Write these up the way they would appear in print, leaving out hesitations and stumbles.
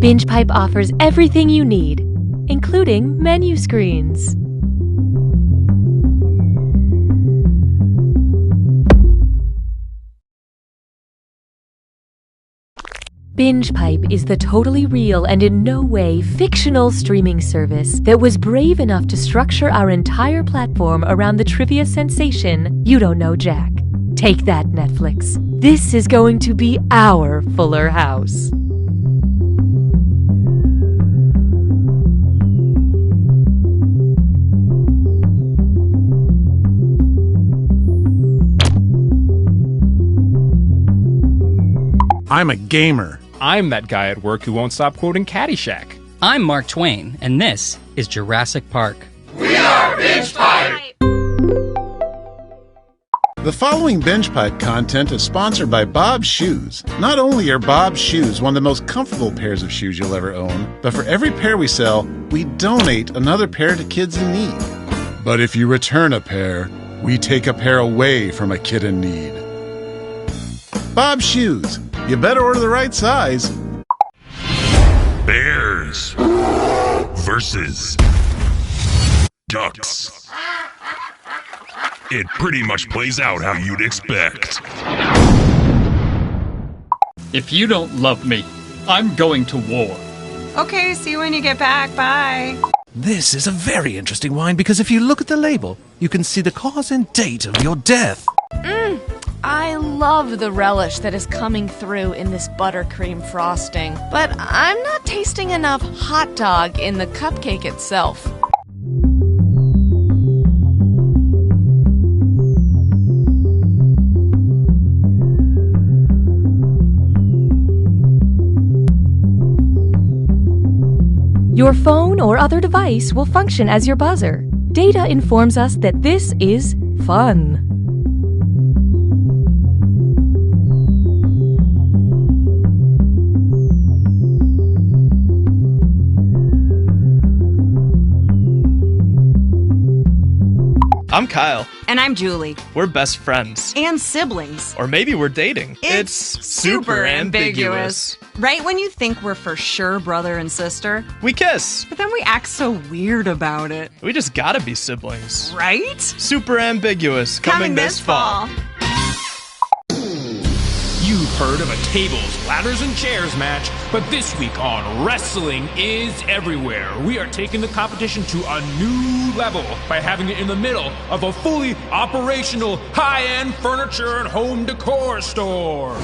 BingePipe offers everything you need, including menu screens. BingePipe is the totally real and in no way fictional streaming service that was brave enough to structure our entire platform around the trivia sensation You Don't Know Jack. Take that, Netflix. This is going to be our Fuller House. I'm a gamer. I'm that guy at work who won't stop quoting Caddyshack. I'm Mark Twain, and this is Jurassic Park. We are BingePipe! The following BingePipe content is sponsored by Bob's Shoes. Not only are Bob's Shoes one of the most comfortable pairs of shoes you'll ever own, but for every pair we sell, we donate another pair to kids in need. But if you return a pair, we take a pair away from a kid in need. Bob's Shoes. You better order the right size. Bears versus ducks. It pretty much plays out how you'd expect. If you don't love me, I'm going to war. Okay, see you when you get back. Bye. This is a very interesting wine because if you look at the label, you can see the cause and date of your death. I love the relish that is coming through in this buttercream frosting, but I'm not tasting enough hot dog in the cupcake itself. Your phone or other device will function as your buzzer. Data informs us that this is fun. I'm Kyle. And I'm Julie. We're best friends. And siblings. Or maybe we're dating. It's super ambiguous. Right when you think we're for sure brother and sister, we kiss. But then we act so weird about it. We just gotta be siblings. Right? Super ambiguous. Coming this fall. You've heard of a tables, ladders, and chairs match, but this week on Wrestling is Everywhere, we are taking the competition to a new level by having it in the middle of a fully operational high-end furniture and home decor store.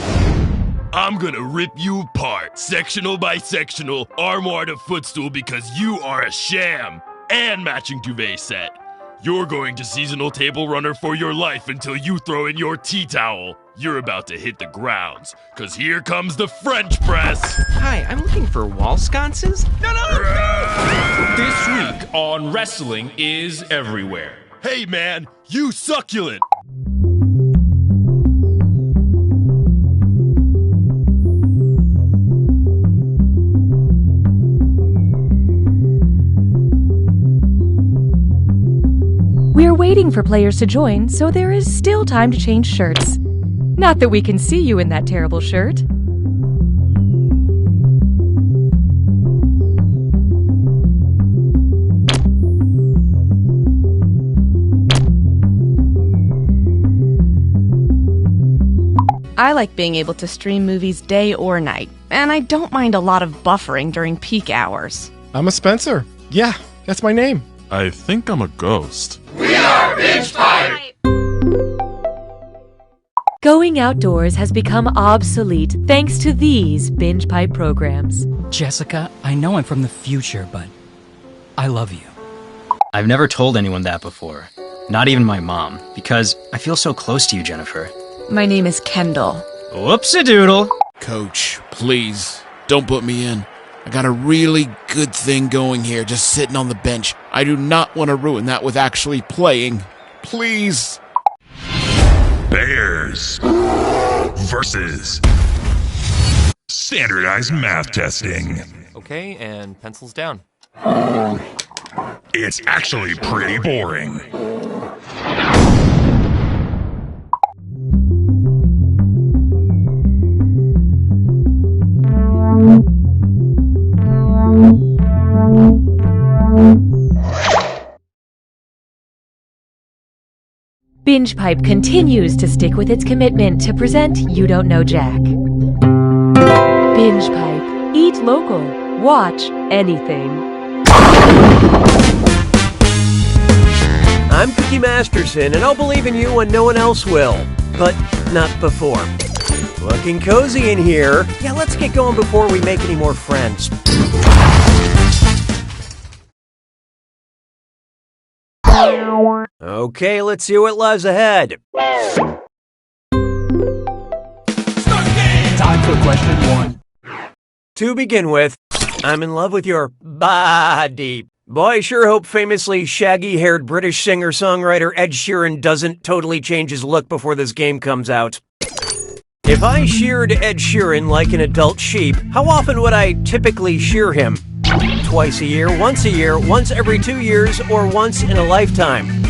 I'm gonna rip you apart, sectional by sectional, armoire to footstool, because you are a sham, and matching duvet set. You're going to seasonal table runner for your life until you throw in your tea towel. You're about to hit the grounds, cause here comes the French press. Hi, I'm looking for wall sconces. No! This week on Wrestling is Everywhere. Hey man, you succulent. We're waiting for players to join, so there is still time to change shirts. Not that we can see you in that terrible shirt. I like being able to stream movies day or night, and I don't mind a lot of buffering during peak hours. I'm a Spencer. Yeah, that's my name. I think I'm a ghost. We are BingePipe! Going outdoors has become obsolete thanks to these BingePipe programs. Jessica, I know I'm from the future, but I love you. I've never told anyone that before. Not even my mom, because I feel so close to you, Jennifer. My name is Kendall. Whoops-a-doodle. Coach, please, don't put me in. I got a really good thing going here, just sitting on the bench. I do not want to ruin that with actually playing. Please. Bears versus standardized math testing. Okay, and pencils down. It's actually pretty boring. Binge Pipe continues to stick with its commitment to present You Don't Know Jack. Binge Pipe. Eat local. Watch anything. I'm Cookie Masterson, and I'll believe in you when no one else will. But not before. Looking cozy in here. Yeah, let's get going before we make any more friends. Okay, let's see what lies ahead. Time for question 1. To begin with, I'm in love with your body. Boy, I sure hope famously shaggy-haired British singer-songwriter Ed Sheeran doesn't totally change his look before this game comes out. If I sheared Ed Sheeran like an adult sheep, how often would I typically shear him? Twice a year, once every 2 years, or once in a lifetime?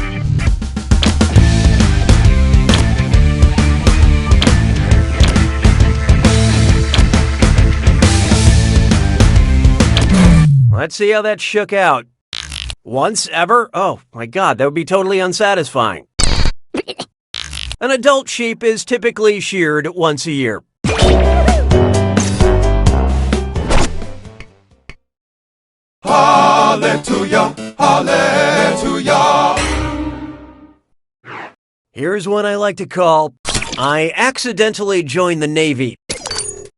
Let's see how that shook out. Once ever? Oh my god, that would be totally unsatisfying. An adult sheep is typically sheared once a year. Hallelujah, hallelujah. Here's one I like to call, I accidentally joined the Navy.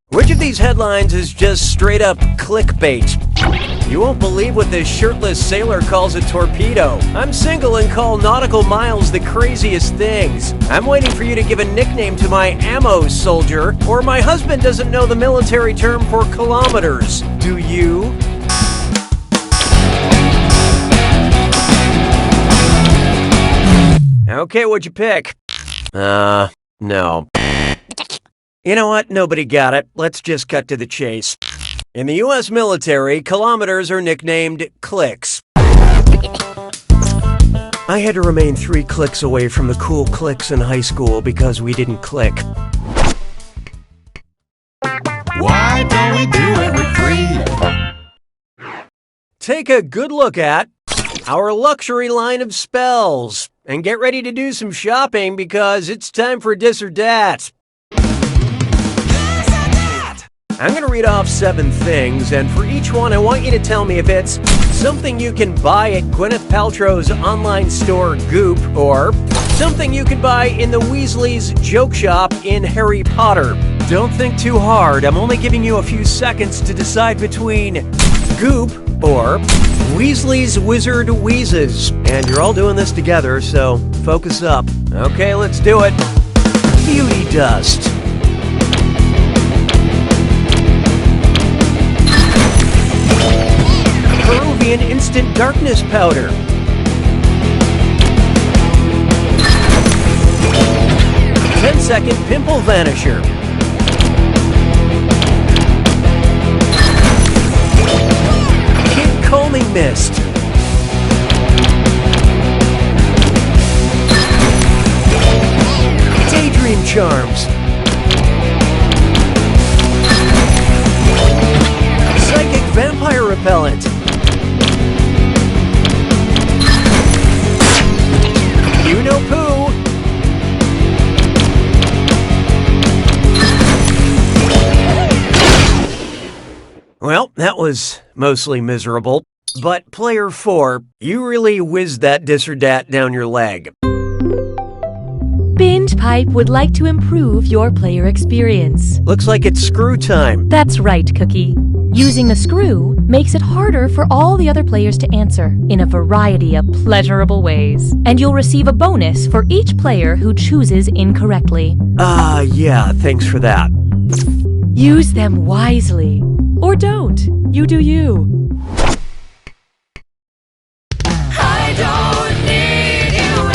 Which of these headlines is just straight up clickbait? You won't believe what this shirtless sailor calls a torpedo. I'm single and call nautical miles the craziest things. I'm waiting for you to give a nickname to my ammo soldier, or my husband doesn't know the military term for kilometers. Do you? Okay, what'd you pick? No. You know what? Nobody got it. Let's just cut to the chase. In the U.S. military, kilometers are nicknamed clicks. I had to remain 3 clicks away from the cool cliques in high school because we didn't click. Why don't we do it with 3? Take a good look at our luxury line of spells and get ready to do some shopping because it's time for Dis or Dat. I'm going to read off 7 things, and for each one, I want you to tell me if it's something you can buy at Gwyneth Paltrow's online store Goop, or something you can buy in the Weasley's joke shop in Harry Potter. Don't think too hard. I'm only giving you a few seconds to decide between Goop or Weasley's Wizard Wheezes. And you're all doing this together, so focus up. Okay, let's do it. Beauty dust. Peruvian instant darkness powder. Ten-second pimple vanisher. Kid combing mist. Daydream charms. Psychic vampire repellent. You know poo. Well, that was mostly miserable. But player 4, you really whizzed that Dis or Dat down your leg. Binge Pipe would like to improve your player experience. Looks like it's screw time. That's right, Cookie. Using the screw makes it harder for all the other players to answer in a variety of pleasurable ways. And you'll receive a bonus for each player who chooses incorrectly. Yeah, thanks for that. Use them wisely. Or don't. You do you. I don't need you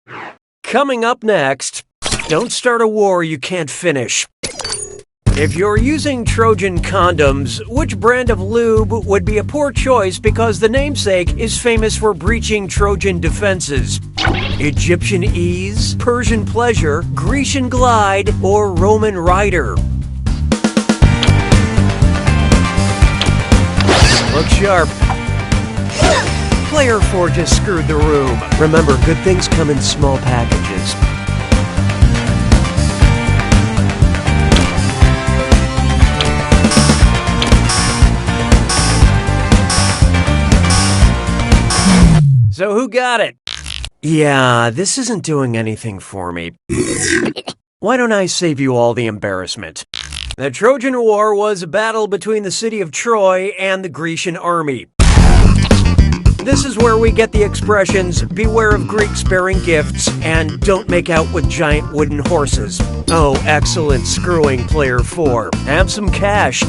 anymore. Coming up next, don't start a war you can't finish. If you're using Trojan condoms, which brand of lube would be a poor choice because the namesake is famous for breaching Trojan defenses? Egyptian Ease, Persian Pleasure, Grecian Glide, or Roman Rider? Look sharp. Player 4 just screwed the room. Remember, good things come in small packages. So who got it? Yeah, this isn't doing anything for me. Why don't I save you all the embarrassment? The Trojan War was a battle between the city of Troy and the Grecian army. This is where we get the expressions, beware of Greeks bearing gifts, and don't make out with giant wooden horses. Oh, excellent screwing, Player 4. Have some cash.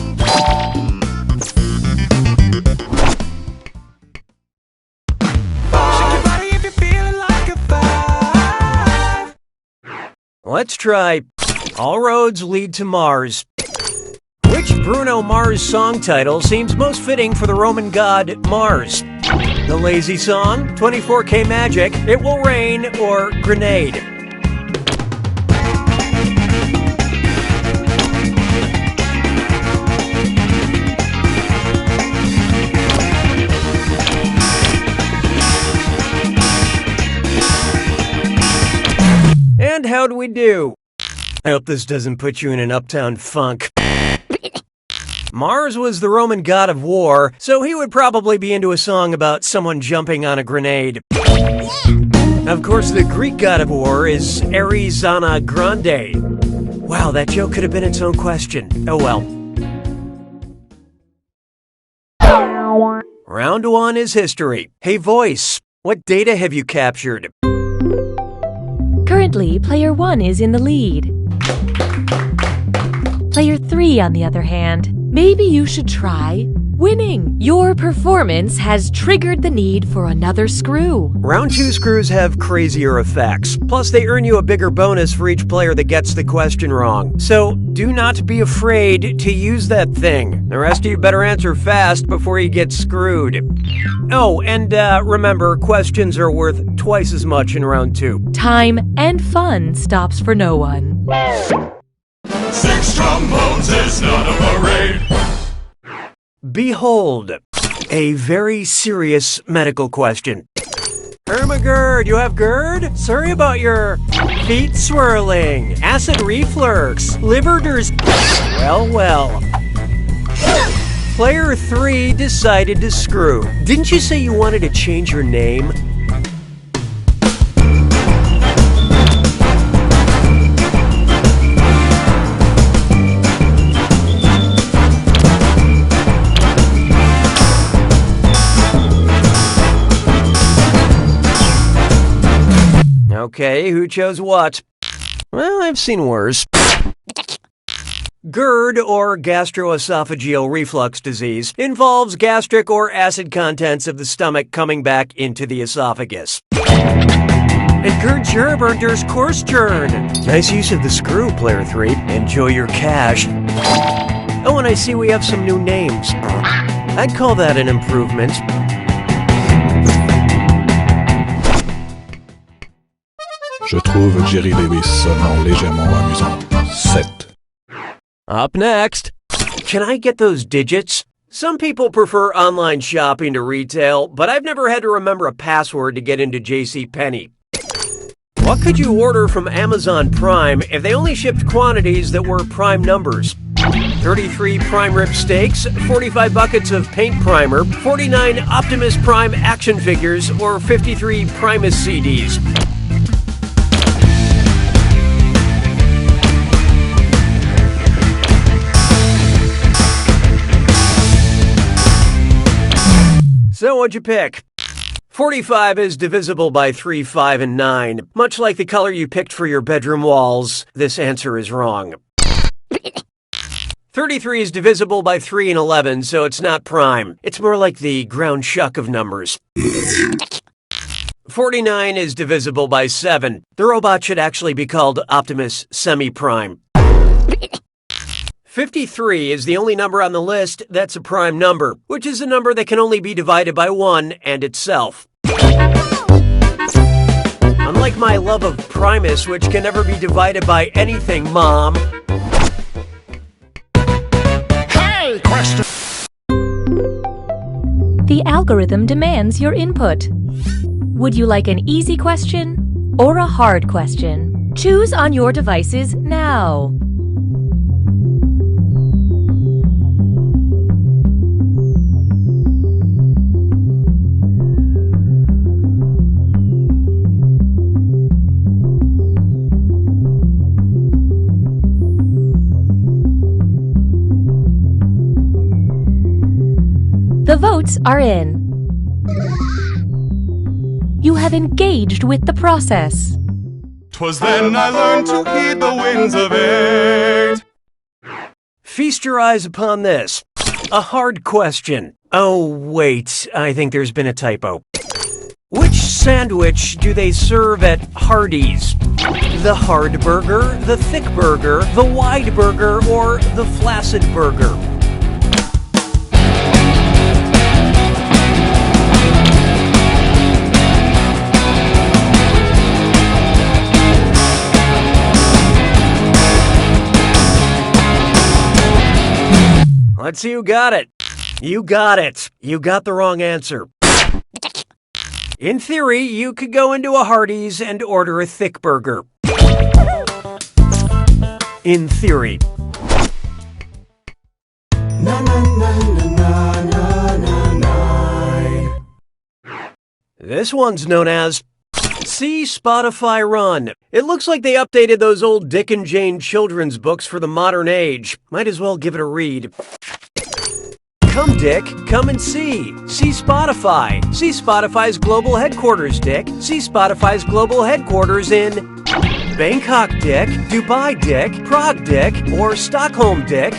Let's try All Roads Lead to Mars. Which Bruno Mars song title seems most fitting for the Roman god Mars? The Lazy Song, 24K Magic, It Will Rain, or Grenade? And how'd we do? I hope this doesn't put you in an uptown funk. Mars was the Roman god of war, so he would probably be into a song about someone jumping on a grenade. Of course, the Greek god of war is Arizona Grande. Wow, that joke could have been its own question. Oh well. Round 1 is history. Hey voice, what data have you captured? Currently, Player 1 is in the lead. Player 3, on the other hand, maybe you should try winning. Your performance has triggered the need for another screw. Round 2 screws have crazier effects. Plus, they earn you a bigger bonus for each player that gets the question wrong. So, do not be afraid to use that thing. The rest of you better answer fast before you get screwed. Oh, and remember, questions are worth twice as much in round 2. Time and fun stops for no one. 6 trombones is not a parade. Behold, a very serious medical question. Hermagerd, you have GERD? Sorry about your feet swirling, acid reflux, liver well. Player 3 decided to screw. Didn't you say you wanted to change your name? Okay, who chose what? Well, I've seen worse. GERD, or gastroesophageal reflux disease, involves gastric or acid contents of the stomach coming back into the esophagus. And GERD gerber dur's Korstjern. Nice use of the screw, Player 3. Enjoy your cash. Oh, and I see we have some new names. I'd call that an improvement. Je trouve Jerry Baby sonnant légèrement amusant. 7. Up next. Can I get those digits? Some people prefer online shopping to retail, but I've never had to remember a password to get into JCPenney. What could you order from Amazon Prime if they only shipped quantities that were prime numbers? 33 prime rib steaks, 45 buckets of paint primer, 49 Optimus Prime action figures, or 53 Primus CDs? So what'd you pick? 45 is divisible by 3, 5, and 9. Much like the color you picked for your bedroom walls, this answer is wrong. 33 is divisible by 3 and 11, so it's not prime. It's more like the ground shuck of numbers. 49 is divisible by 7. The robot should actually be called Optimus Semi-Prime. 53 is the only number on the list that's a prime number, which is a number that can only be divided by 1 and itself. Unlike my love of Primus, which can never be divided by anything, Mom. Hey, question! The algorithm demands your input. Would you like an easy question or a hard question? Choose on your devices now. The votes are in. You have engaged with the process. 'Twas then I learned to heed the winds of eight. Feast your eyes upon this. A hard question. Oh, wait, I think there's been a typo. Which sandwich do they serve at Hardee's? The hard burger, the thick burger, the wide burger, or the flaccid burger? Let's see who got it. You got it. You got the wrong answer. In theory, you could go into a Hardee's and order a thick burger. In theory. Na na na na na na na. This one's known as See Spotify Run. It looks like they updated those old Dick and Jane children's books for the modern age. Might as well give it a read. Come, Dick. Come and see. See Spotify. See Spotify's global headquarters, Dick. See Spotify's global headquarters in Bangkok, Dick, Dubai, Dick, Prague, Dick, or Stockholm, Dick.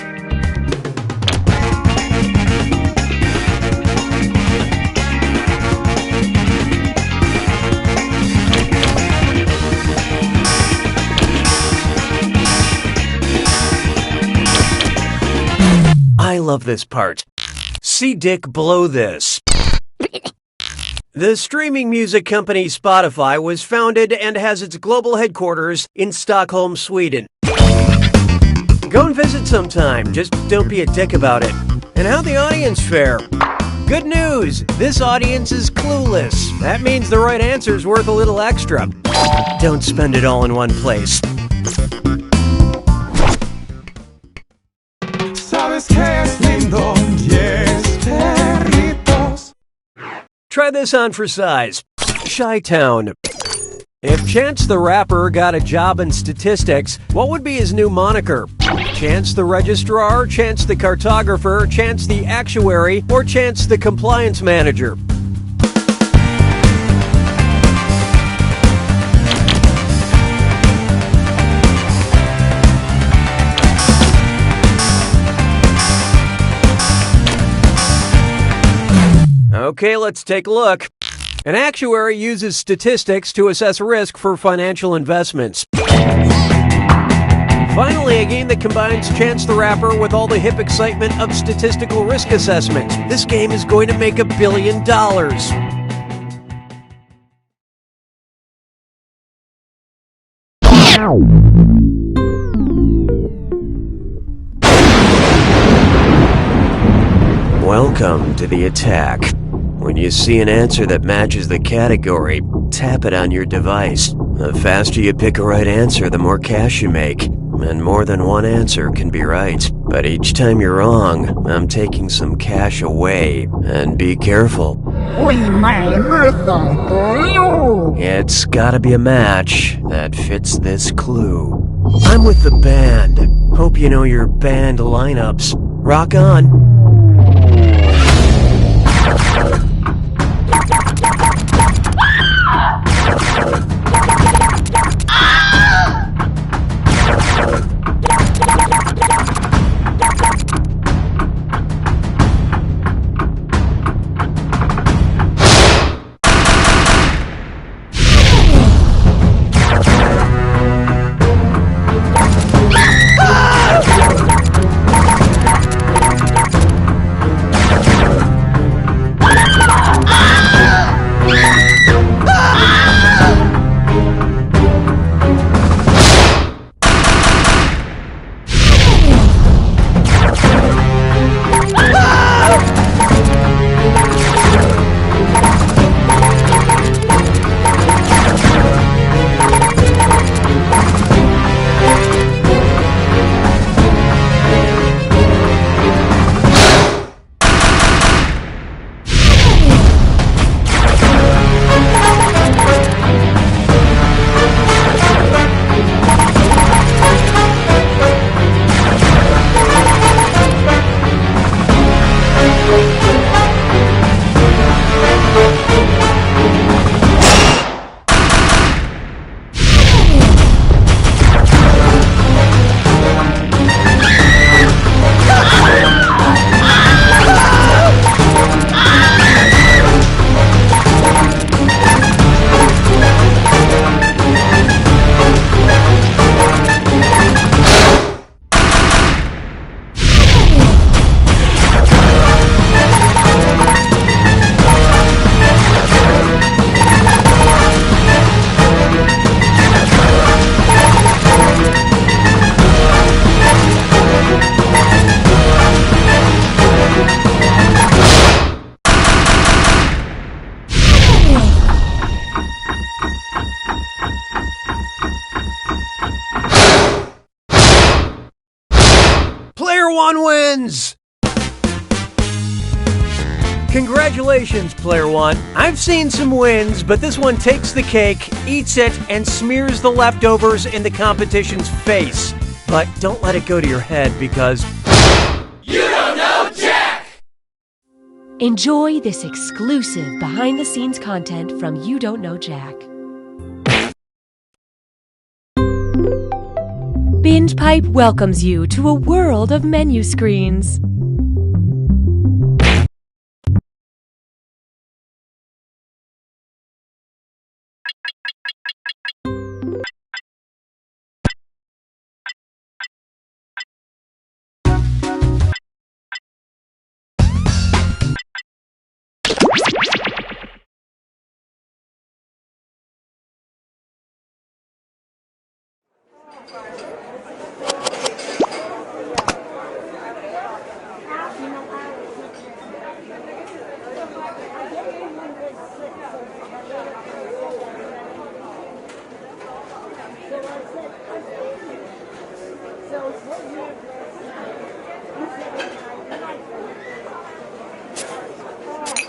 I love this part. See Dick blow this. The streaming music company Spotify was founded and has its global headquarters in Stockholm, Sweden. Go and visit sometime, just don't be a dick about it. And how'd the audience fare? Good news! This audience is clueless. That means the right answer's worth a little extra. Don't spend it all in one place. Sabes que es lindo, yes, perritos. Try this on for size. Chi-Town. If Chance the Rapper got a job in statistics, what would be his new moniker? Chance the Registrar, Chance the Cartographer, Chance the Actuary, or Chance the Compliance Manager? Okay, let's take a look. An actuary uses statistics to assess risk for financial investments. Finally, a game that combines Chance the Rapper with all the hip excitement of statistical risk assessment. This game is going to make $1 billion. Welcome to the attack. When you see an answer that matches the category, tap it on your device. The faster you pick a right answer, the more cash you make. And more than one answer can be right. But each time you're wrong, I'm taking some cash away. And be careful. It's gotta be a match that fits this clue. I'm with the band. Hope you know your band lineups. Rock on. one wins! Congratulations, Player One. I've seen some wins, but this one takes the cake, eats it, and smears the leftovers in the competition's face. But don't let it go to your head because... You don't know Jack! Enjoy this exclusive behind-the-scenes content from You Don't Know Jack. Binge Pipe welcomes you to a world of menu screens.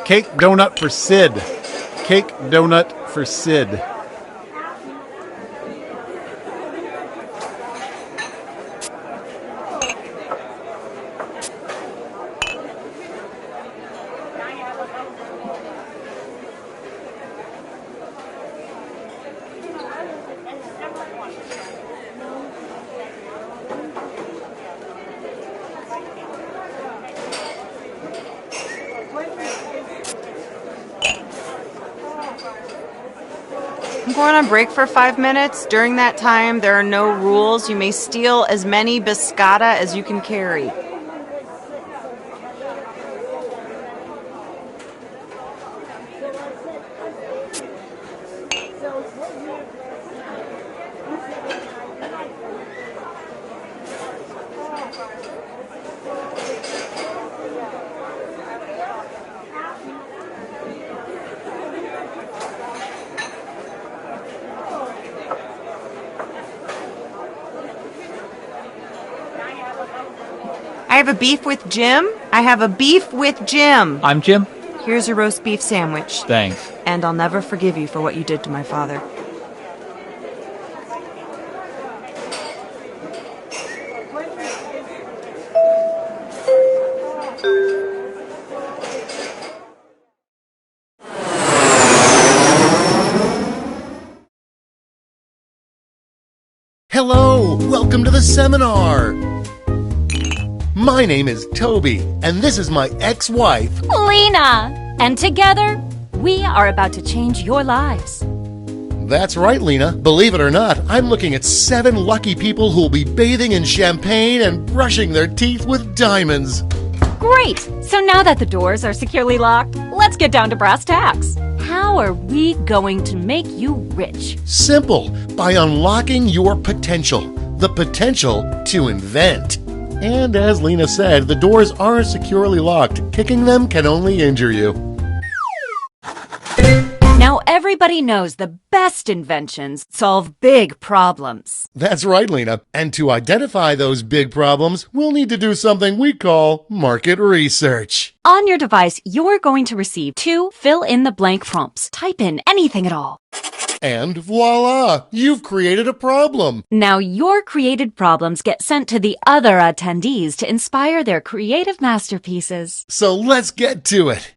Cake donut for Sid. Cake donut for Sid. I'm going on break for 5 minutes. During that time, there are no rules. You may steal as many biscotta as you can carry. I have a beef with Jim. I have a beef with Jim. I'm Jim. Here's a roast beef sandwich. Thanks. And I'll never forgive you for what you did to my father. Hello, welcome to the seminar. My name is Toby, and this is my ex-wife, Lena. And together, we are about to change your lives. That's right, Lena. Believe it or not, I'm looking at 7 lucky people who will be bathing in champagne and brushing their teeth with diamonds. Great! So now that the doors are securely locked, let's get down to brass tacks. How are we going to make you rich? Simple, by unlocking your potential. The potential to invent. And as Lena said, the doors are securely locked. Kicking them can only injure you. Now everybody knows the best inventions solve big problems. That's right, Lena. And to identify those big problems, we'll need to do something we call market research. On your device, you're going to receive 2 fill-in-the-blank prompts. Type in anything at all. And voila! You've created a problem. Now your created problems get sent to the other attendees to inspire their creative masterpieces. So let's get to it.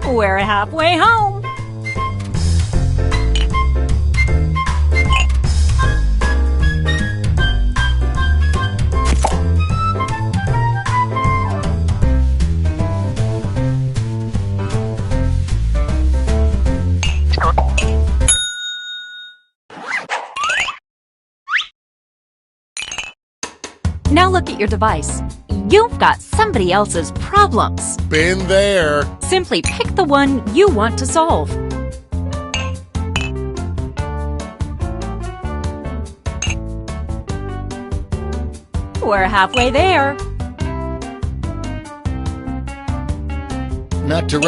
We're halfway home. look at your device. You've got somebody else's problems. Been there. Simply pick the one you want to solve. We're halfway there. Not to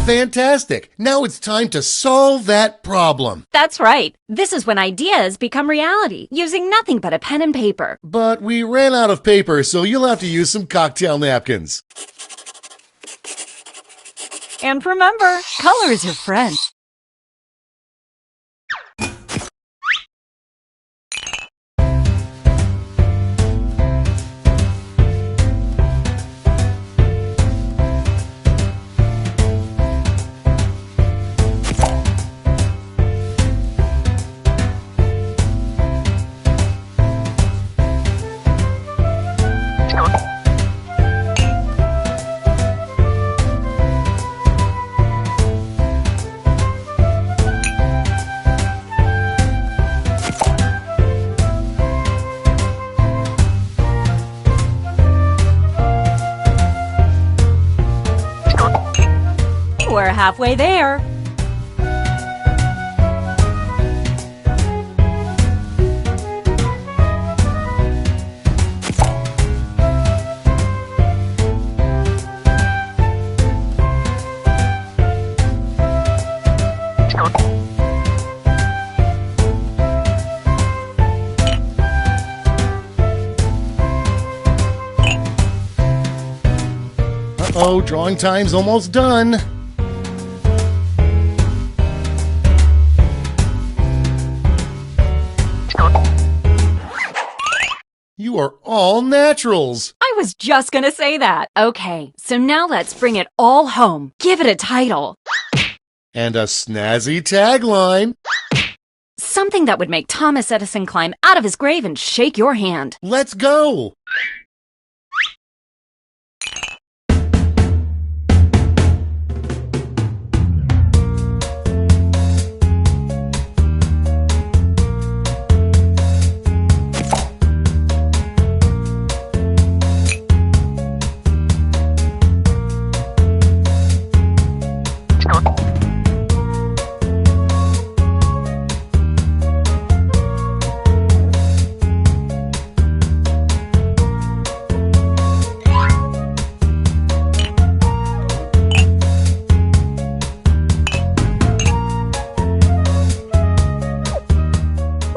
Fantastic! Now it's time to solve that problem. That's right. This is when ideas become reality, using nothing but a pen and paper. But we ran out of paper, so you'll have to use some cocktail napkins. And remember, color is your friend. We're halfway there. Uh-oh, drawing time's almost done. You are all naturals. I was just gonna say that. Okay, so now let's bring it all home. Give it a title. And a snazzy tagline. Something that would make Thomas Edison climb out of his grave and shake your hand. Let's go.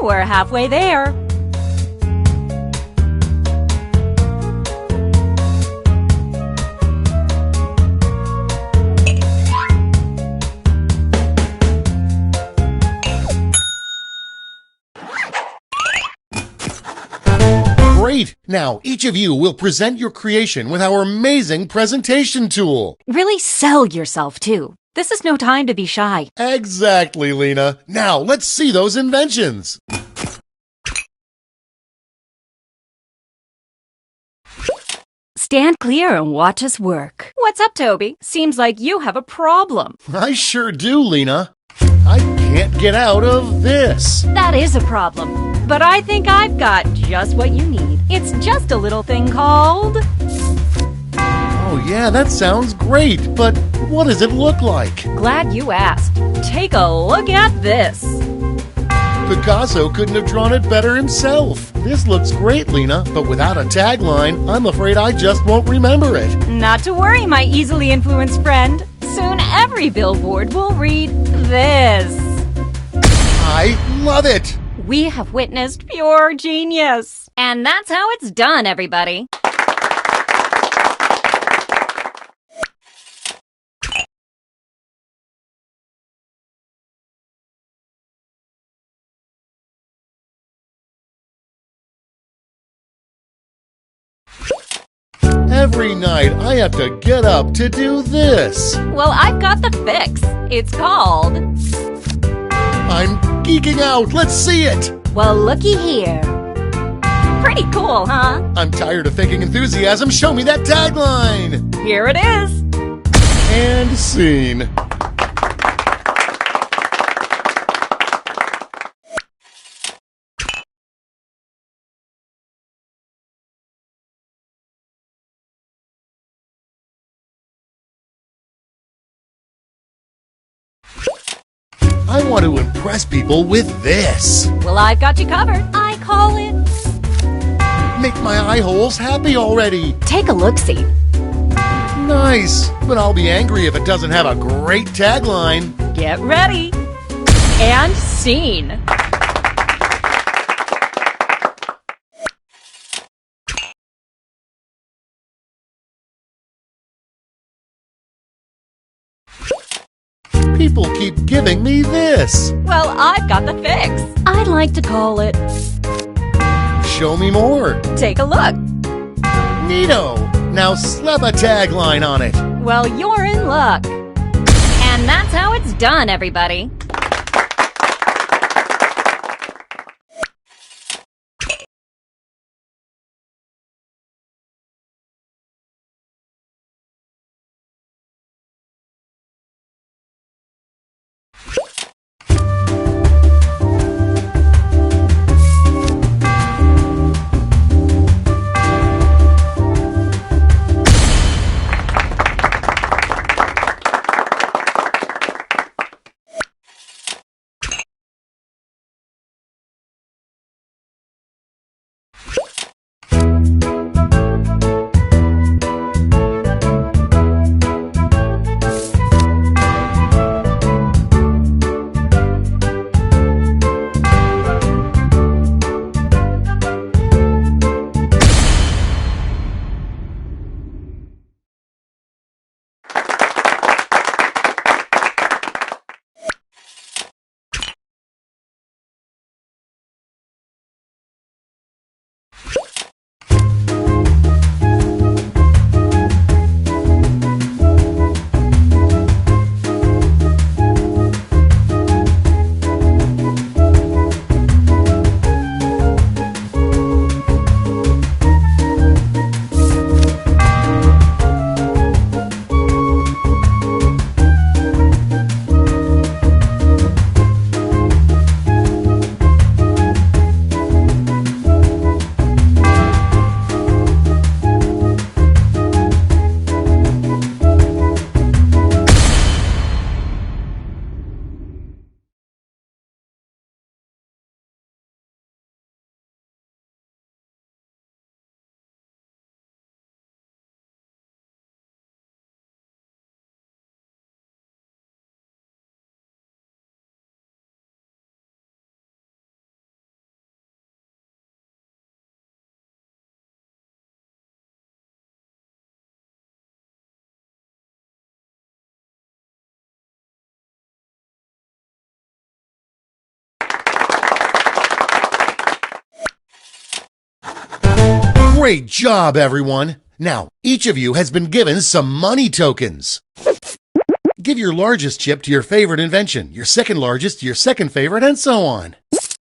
We're halfway there. Great! Now, each of you will present your creation with our amazing presentation tool. Really sell yourself, too. This is no time to be shy. Exactly, Lena. Now, let's see those inventions. Stand clear and watch us work. What's up, Toby? Seems like you have a problem. I sure do, Lena. I can't get out of this. That is a problem. But I think I've got just what you need. It's just a little thing called... Oh yeah, that sounds great, but what does it look like? Glad you asked. Take a look at this. Picasso couldn't have drawn it better himself. This looks great, Lena, but without a tagline, I'm afraid I just won't remember it. Not to worry, my easily influenced friend. Soon every billboard will read this. I love it! We have witnessed pure genius. And that's how it's done, everybody. Every night I have to get up to do this. Well, I've got the fix. It's called... I'm geeking out. Let's see it. Well, looky here. Pretty cool, huh? I'm tired of faking enthusiasm. Show me that tagline. Here it is. And scene. I want to impress people with this. Well, I've got you covered. I call it... Make my eye holes happy already. Take a look-see. Nice, but I'll be angry if it doesn't have a great tagline. Get ready. And scene. People keep giving me this. Well, I've got the fix. I'd like to call it... Show me more. Take a look. Neato. Now slap a tagline on it. Well, you're in luck. And that's how it's done, everybody. Great job, everyone. Now, each of you has been given some money tokens. Give your largest chip to your favorite invention, your second largest to your second favorite, and so on.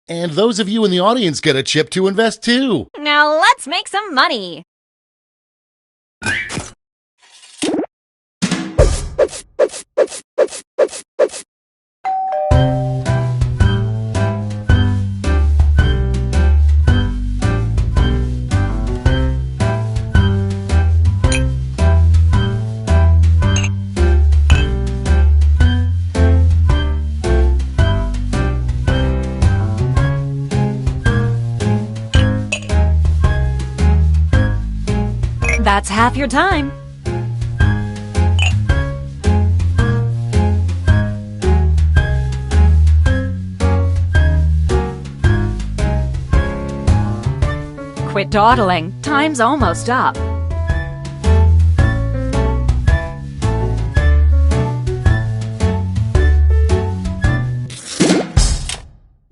And those of you in the audience get a chip to invest too. Now let's make some money. That's half your time. Quit dawdling. Time's almost up.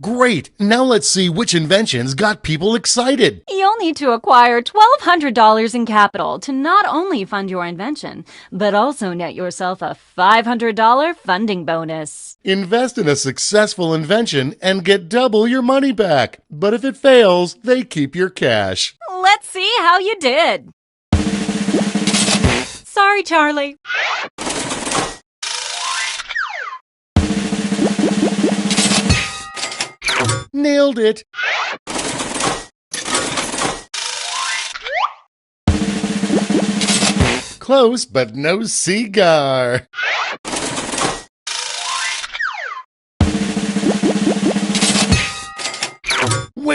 Great! Now let's see which inventions got people excited. You'll need to acquire $1,200 in capital to not only fund your invention, but also net yourself a $500 funding bonus. Invest in a successful invention and get double your money back. But if it fails, they keep your cash. Let's see how you did. Sorry, Charlie. Nailed it. Close, but no cigar.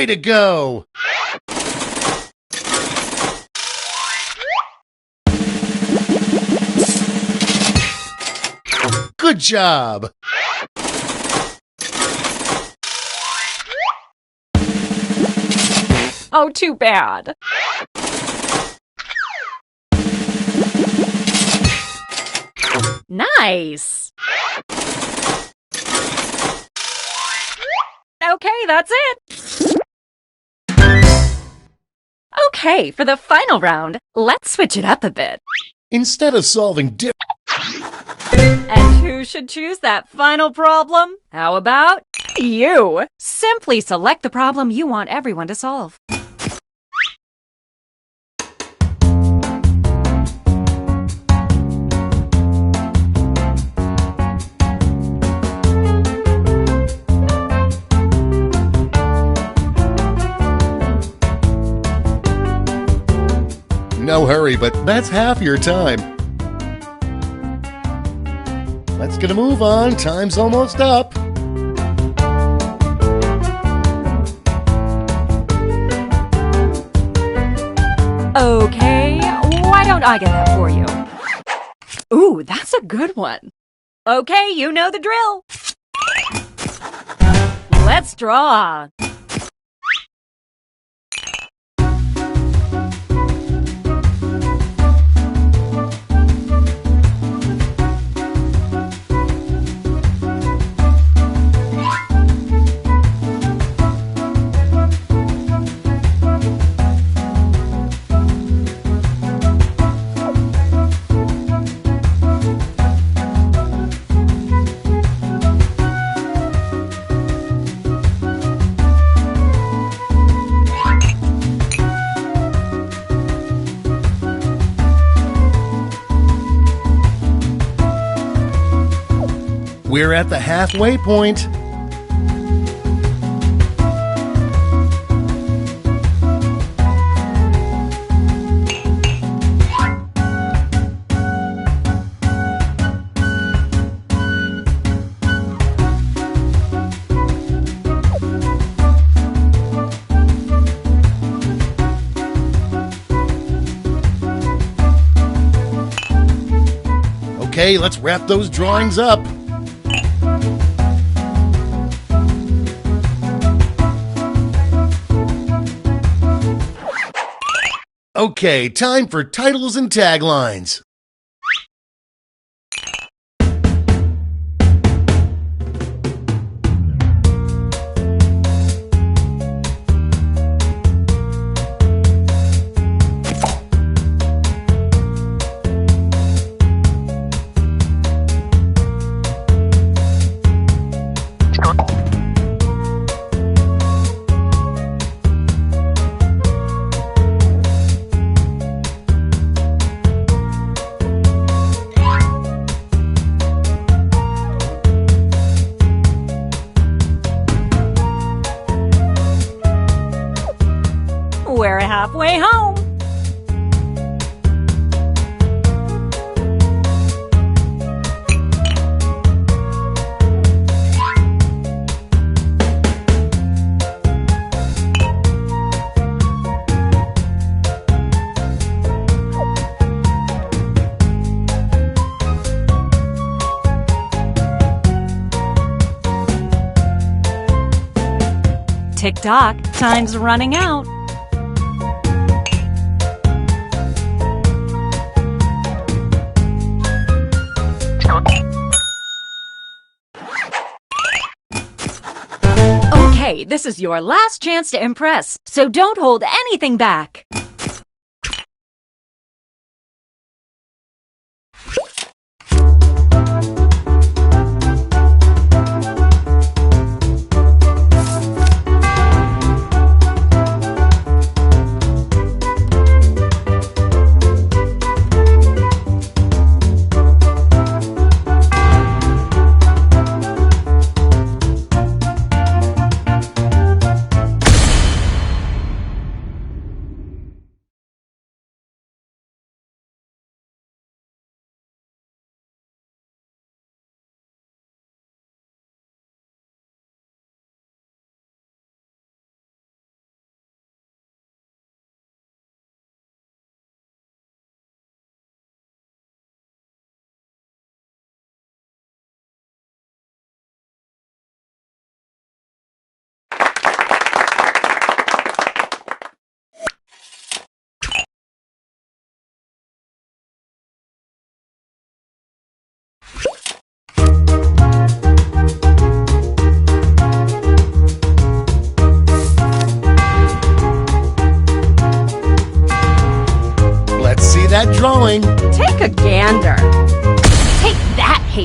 Way to go! Good job! Oh, too bad. Nice! Okay, that's it! Okay, for the final round, let's switch it up a bit. Instead of solving And who should choose that final problem? How about you? Simply select the problem you want everyone to solve. No hurry, but that's half your time. Let's get a move on. Time's almost up. Okay, why don't I get that for you? Ooh, that's a good one. Okay, you know the drill. Let's draw. We're at the halfway point. Okay, let's wrap those drawings up. Okay, time for titles and taglines. We're halfway home. Tick-tock, time's running out. Okay, this is your last chance to impress, so don't hold anything back.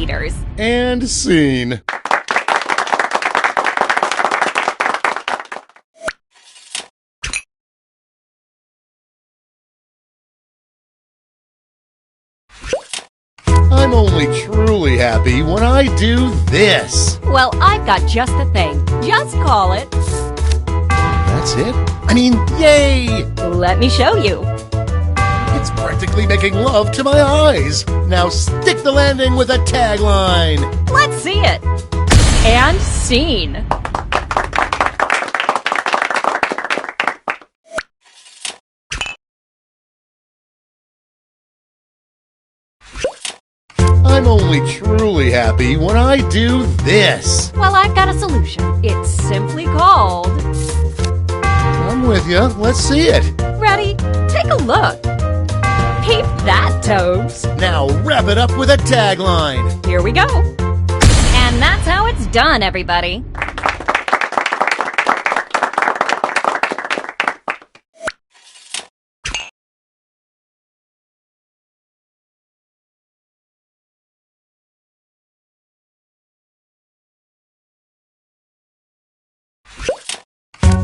cheerleaders. And scene. I'm only truly happy when I do this. Well, I've got just the thing. Just call it. That's it? I mean, yay! Let me show you. It's practically making love to my eyes. Now stick the landing with a tagline. Let's see it. And scene. I'm only truly happy when I do this. Well, I've got a solution. It's simply called... I'm with you. Let's see it. Ready? Take a look. Peep that, Tobes. Now wrap it up with a tagline. Here we go. And that's how it's done, everybody.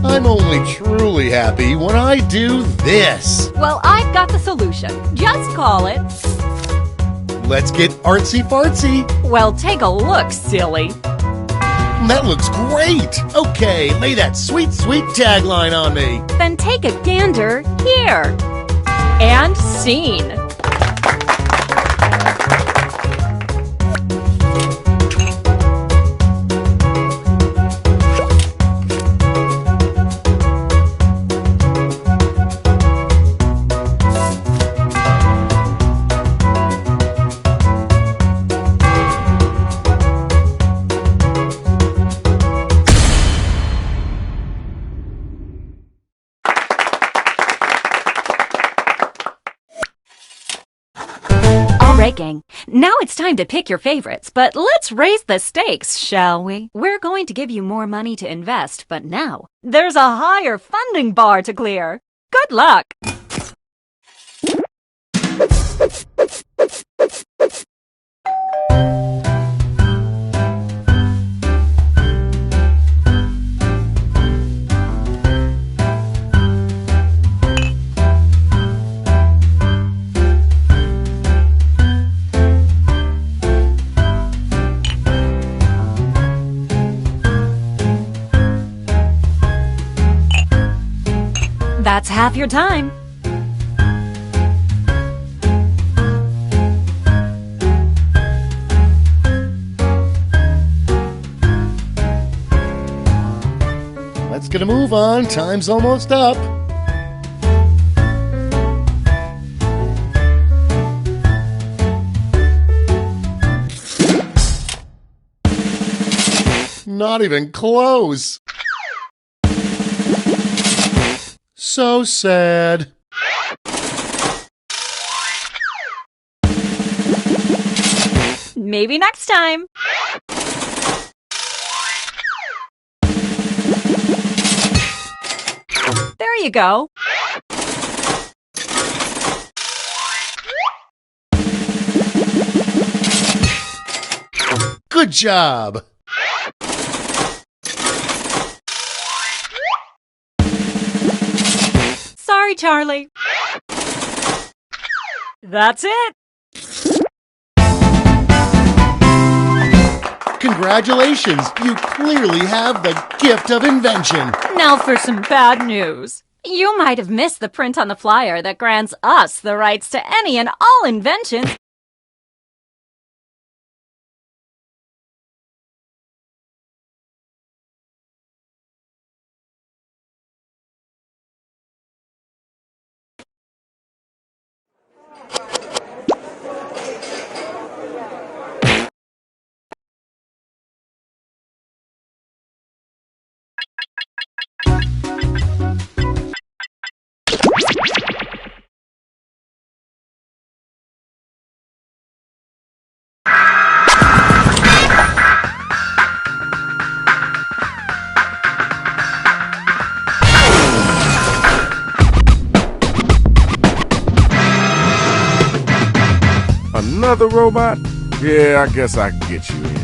I'm only truly happy when I do this. Well, I've got the solution. Just call it... Let's get artsy-fartsy. Well, take a look, silly. That looks great. Okay, lay that sweet, sweet tagline on me. Then take a gander here. And scene. Alright, gang. Now it's time to pick your favorites, but let's raise the stakes, shall we? We're going to give you more money to invest, but now there's a higher funding bar to clear. Good luck! That's half your time. Let's get a move on. Time's almost up. Not even close. So sad. Maybe next time. There you go. Good job. Sorry, Charlie. That's it. Congratulations, you clearly have the gift of invention. Now for some bad news. You might have missed the print on the flyer that grants us the rights to any and all inventions Another robot? Yeah, I guess I can get you in.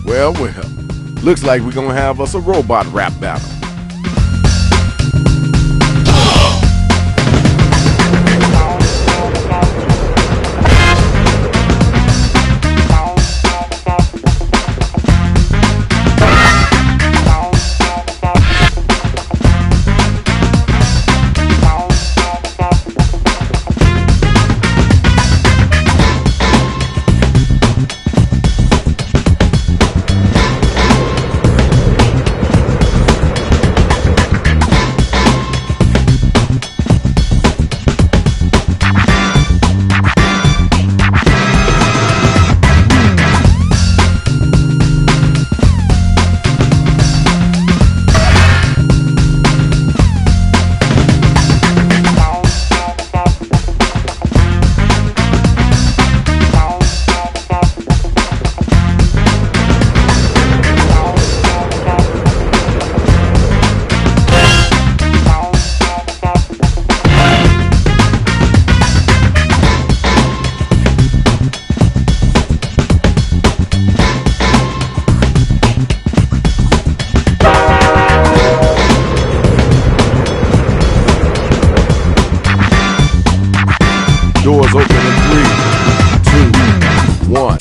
Well, looks like we're gonna have us a robot rap battle. Doors open in 3, 2, 1.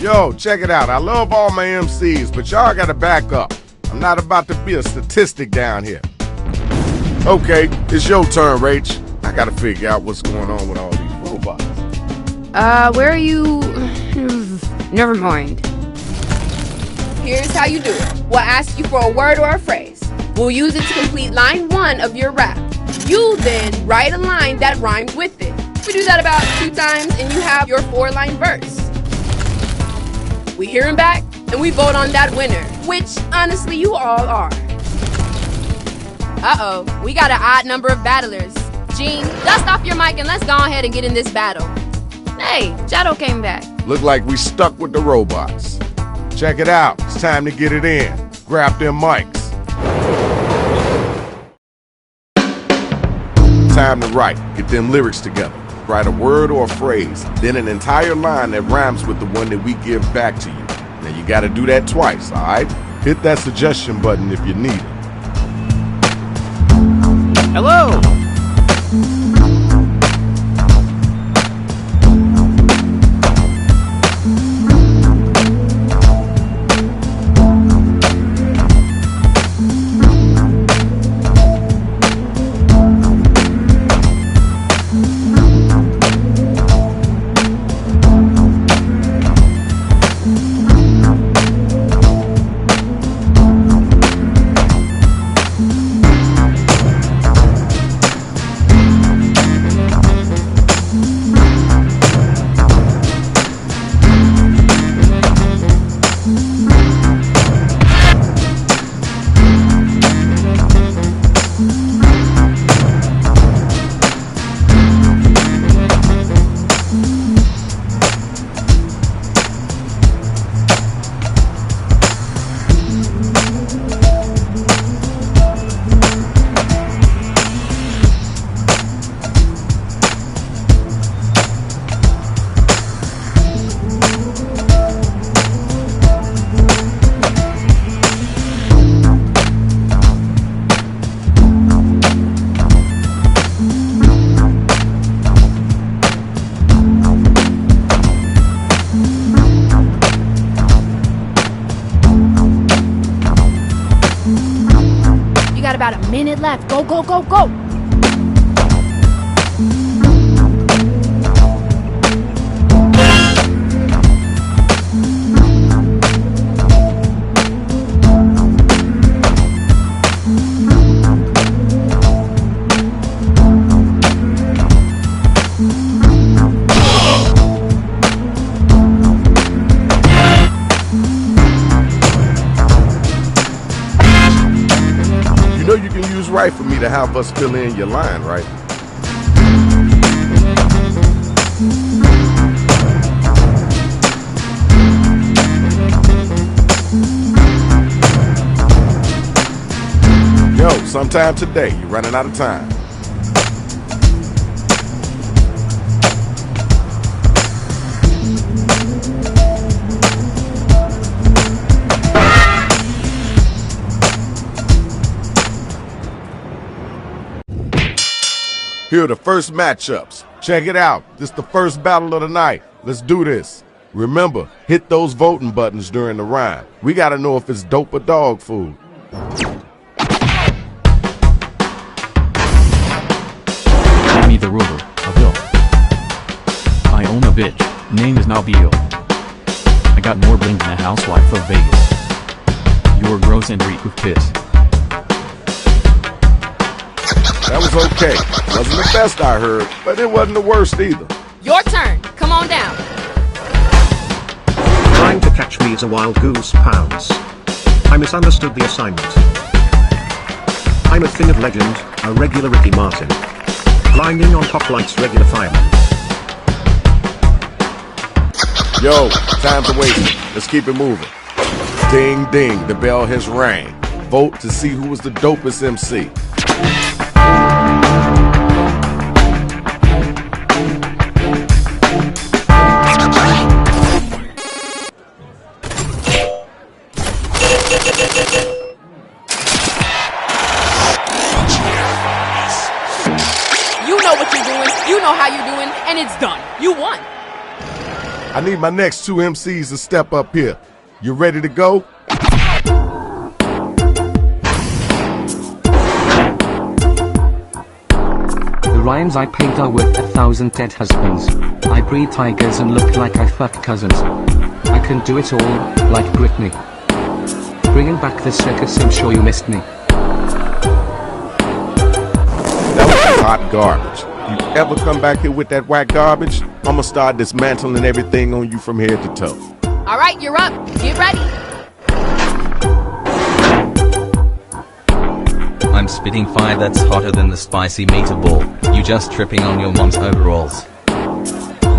Yo, check it out. I love all my MCs, but y'all gotta back up. I'm not about to be a statistic down here. Okay, it's your turn, Rach. I gotta figure out what's going on with all these robots. Where are you? Never mind. Here's how you do it. We'll ask you for a word or a phrase. We'll use it to complete line 1 of your rap. You then write a line that rhymes with it. We do that about 2 times and you have your 4-line verse. We hear him back and we vote on that winner, which honestly you all are. Uh-oh, we got an odd number of battlers. Gene, dust off your mic and let's go ahead and get in this battle. Hey, Shadow came back. Look like we stuck with the robots. Check it out. It's time to get it in. Grab them mics. Time to write. Get them lyrics together. Write a word or a phrase, then an entire line that rhymes with the one that we give back to you. Now you gotta do that twice, alright? Hit that suggestion button if you need it. Hello! Minute left. Go, go, go, go. Right for me to have us fill in your line, right? Yo, sometime today, you're running out of time. Here are the first matchups. Check it out. This is the first battle of the night. Let's do this. Remember, hit those voting buttons during the rhyme. We gotta know if it's dope or dog food. Call me the ruler of Hill. I own a bitch. Name is Nabil. I got more bling than a housewife of Vegas. You're gross and reek of piss. That was okay. Wasn't the best I heard, but it wasn't the worst either. Your turn. Come on down. Trying to catch me is a wild goose pounce. I misunderstood the assignment. I'm a thing of legend, a regular Ricky Martin. Blinding on top lights, regular fireman. Yo, time's a wasting. Let's keep it moving. Ding ding, the bell has rang. Vote to see who was the dopest MC. How you doing, and it's done. You won. I need my next two MCs to step up here. You ready to go? The rhymes I paint are worth 1,000 dead husbands. I breed tigers and look like I fuck cousins. I can do it all, like Britney. Bringing back the circus, I'm sure you missed me. That was hot garbage. You ever come back here with that whack garbage, I'ma start dismantling everything on you from head to toe. All right, you're up. Get ready. I'm spitting fire that's hotter than the spicy meatball. You just tripping on your mom's overalls.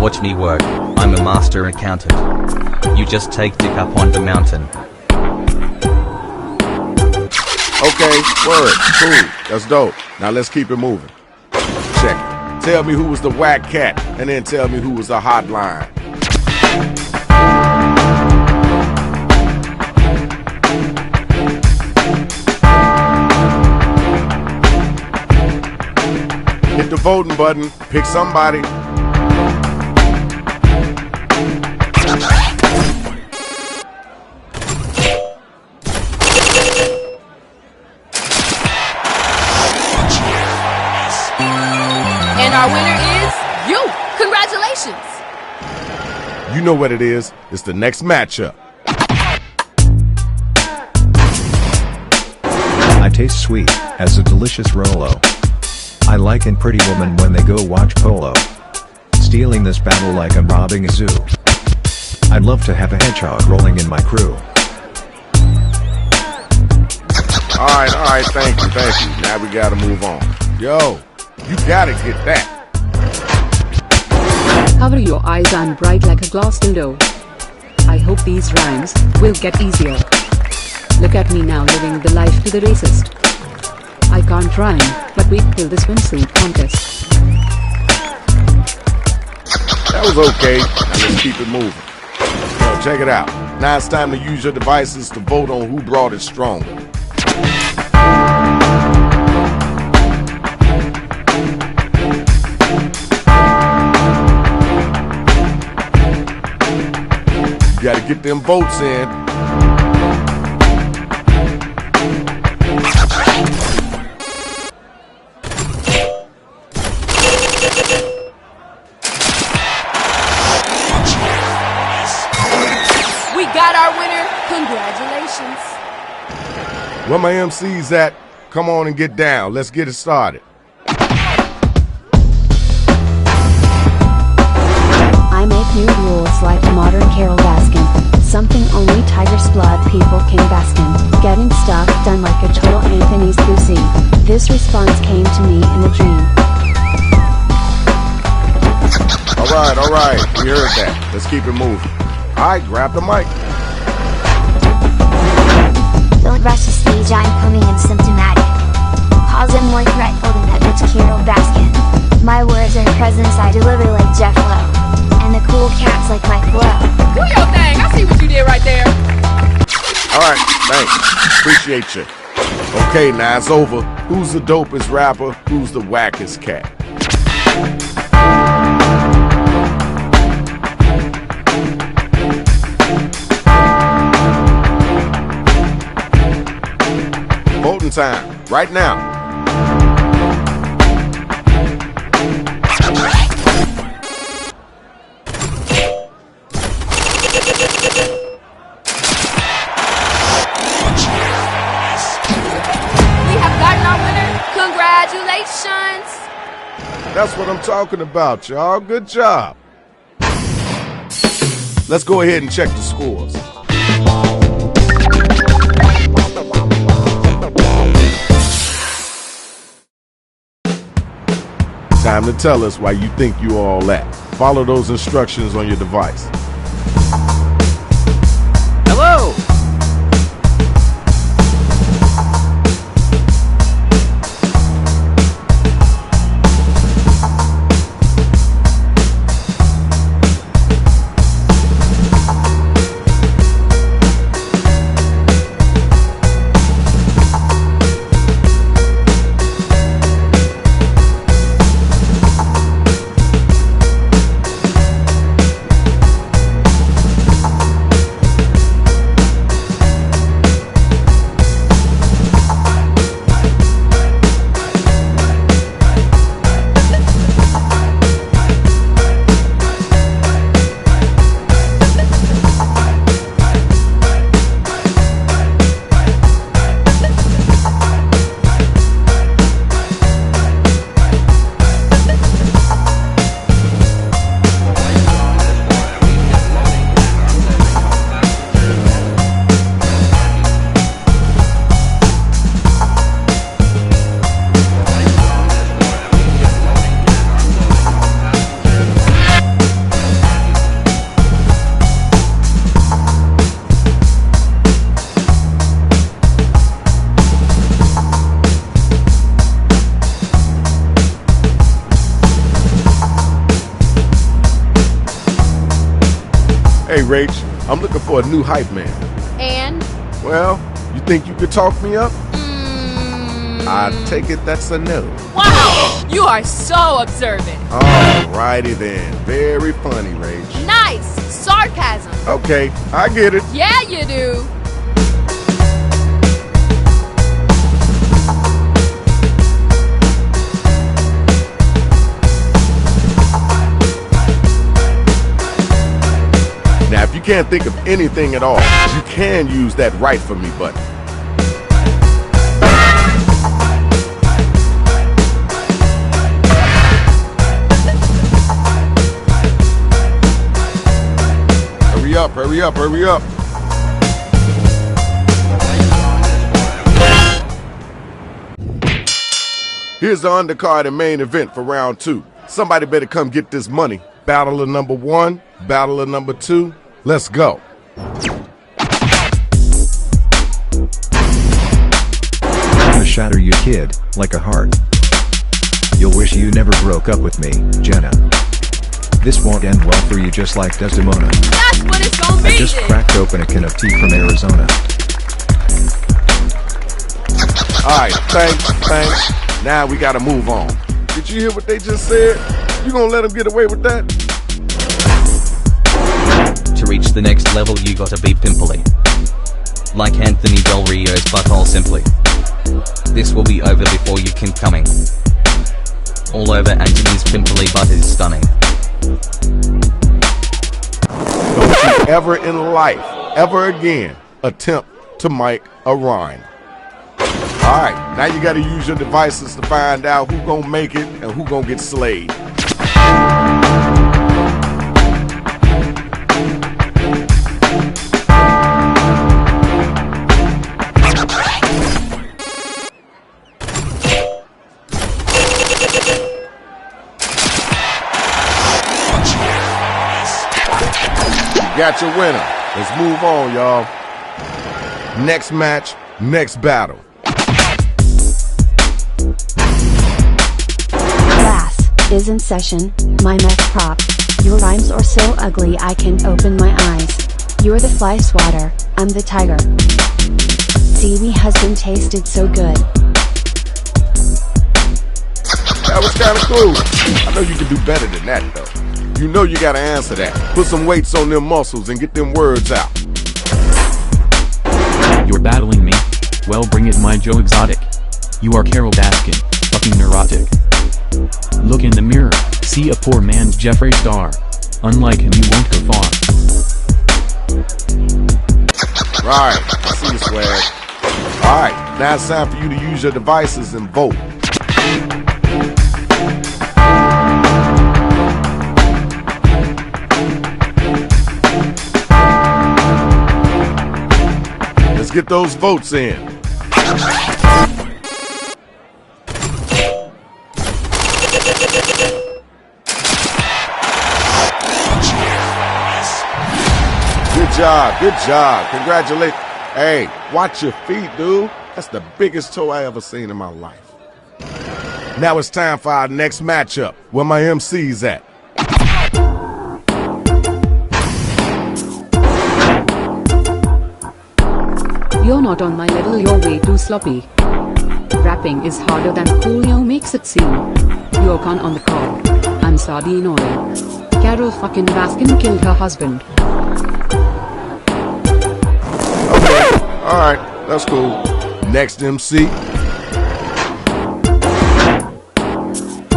Watch me work. I'm a master accountant. You just take dick up on the mountain. Okay, word, cool, that's dope. Now let's keep it moving. Check it. Tell me who was the whack cat, and then tell me who was the hotline. Hit the voting button, pick somebody. And our winner is you. Congratulations. You know what it is. It's the next matchup. I taste sweet, as a delicious Rolo. I like in Pretty Woman when they go watch polo. Stealing this battle like I'm robbing a zoo. I'd love to have a hedgehog rolling in my crew. Alright, thank you. Now we gotta move on. Yo, you gotta get that. Cover your eyes, I'm bright like a glass dildo. I hope these rhymes will get easier. Look at me now, living the life to the racist. I can't rhyme, but wait till the swimsuit contest. That was okay. Now let's keep it moving. Yo, check it out. Now it's time to use your devices to vote on who brought it stronger. You gotta get them votes in. got our winner. Congratulations. Where my MC's at, come on and get down. Let's get it started. I make new rules like modern Carol Baskin. Something only Tiger's blood people can bask in. Getting stuff done like a total Anthony's goosey. This response came to me in a dream. Alright, we heard that. Let's keep it moving. Alright, grab the mic. Don't rush the stage, I'm coming in symptomatic. Cause I'm more threatful than that bitch Carol Baskin. My words are presents I deliver like Jeff Lowe. And the cool cats like my flow. Do your thing, I see what you did right there. Alright, thanks. Appreciate you. Okay, now it's over. Who's the dopest rapper? Who's the wackest cat? Voting time, right now. Congratulations! That's what I'm talking about, y'all. Good job. Let's go ahead and check the scores. Time to tell us why you think you all that. Follow those instructions on your device. Hello! Hey, Rach, I'm looking for a new hype man. And? Well, you think you could talk me up? I take it that's a no. Wow! You are so observant. Alrighty then. Very funny, Rach. Nice! Sarcasm. Okay, I get it. Yeah, you do. Now, if you can't think of anything at all, you can use that Write For Me button. Hurry up, hurry up, hurry up. Here's the undercard and main event for round 2. Somebody better come get this money. Battle of number 1, battle of number 2. Let's go. I'm gonna shatter you, kid, like a heart. You'll wish you never broke up with me, Jenna. This won't end well for you, just like Desdemona. That's what it's gonna be. I just cracked open a can of tea from Arizona. Alright, thanks. Now we gotta move on. Did you hear what they just said? You gonna let them get away with that? To reach the next level you gotta be pimply. Like Anthony Del Rio's butthole simply. This will be over before you can coming. All over Anthony's pimply butt is stunning. Don't you ever in life ever again attempt to mic a rhyme. Alright, now you gotta use your devices to find out who gonna make it and who gonna get slayed. Got your winner. Let's move on, y'all. Next match, next battle. Class is in session, my mech prop. Your rhymes are so ugly I can't open my eyes. You're the fly swatter, I'm the tiger. Seaweed has been tasted so good. That was kind of cool. I know you can do better than that, though. You know you gotta answer that. Put some weights on them muscles and get them words out. You're battling me? Well, bring it, my Joe Exotic. You are Carol Baskin, fucking neurotic. Look in the mirror, see a poor man's Jeffree Star. Unlike him, you won't go far. Right, I see the swag. Alright, now it's time for you to use your devices and vote. Let's get those votes in. Good job, good job. Congratulations. Hey, watch your feet, dude. That's the biggest toe I ever seen in my life. Now it's time for our next matchup. Where my MC's at? You're not on my level, you're way too sloppy. Rapping is harder than Coolio makes it seem. You're con on the call. I'm sardine oil. Carol fucking Baskin killed her husband. Okay, alright, that's cool. Next MC.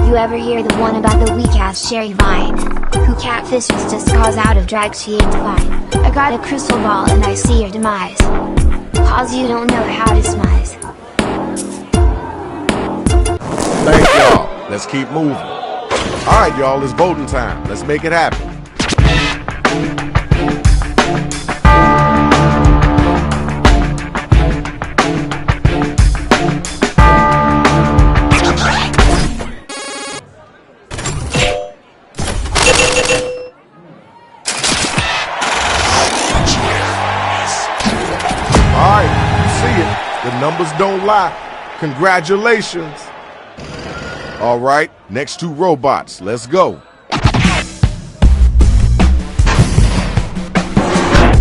You ever hear the one about the weak-ass Sherry Vine? Who catfishes just cause out of drag she ain't fine. I got a crystal ball and I see your demise. Cause you don't know how to smize. Thank y'all. Let's keep moving. Alright, y'all, it's voting time. Let's make it happen. Alright, see it. The numbers don't lie. Congratulations. Alright, next two robots. Let's go.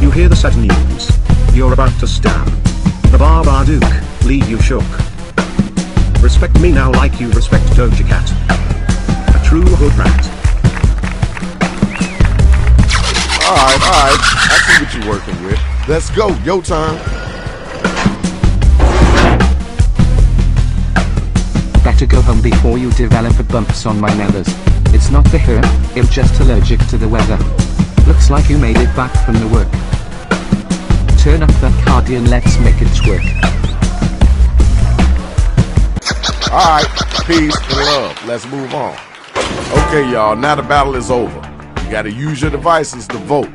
You hear the sad news. You're about to stab. The Babadook, leave you shook. Respect me now like you respect Doja Cat. A true hood rat. Alright, I see what you're working with. Let's go, your turn. Better go home before you develop bumps on my nethers. It's not the hair, I'm just allergic to the weather. Looks like you made it back from the work. Turn up that cardi and let's make it twerk. Alright, peace and love. Let's move on. Okay, y'all, now the battle is over. You gotta use your devices to vote.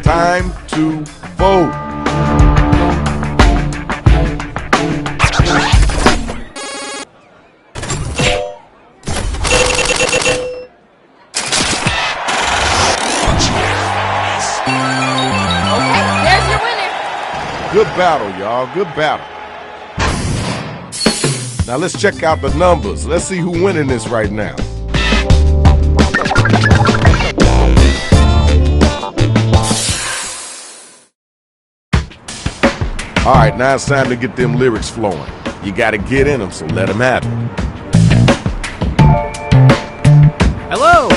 Time to vote. There's your winner. Good battle, y'all. Good battle. Now let's check out the numbers. Let's see who's winning this right now. All right, now it's time to get them lyrics flowing. You gotta get in them, so let them have it. Hello!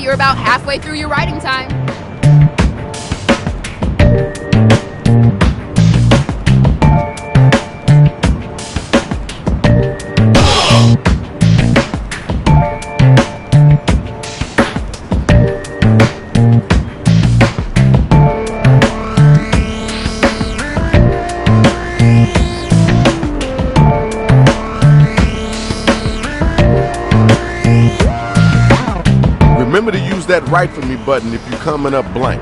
you're about halfway through your writing time. Remember to use that write for me button if you're coming up blank.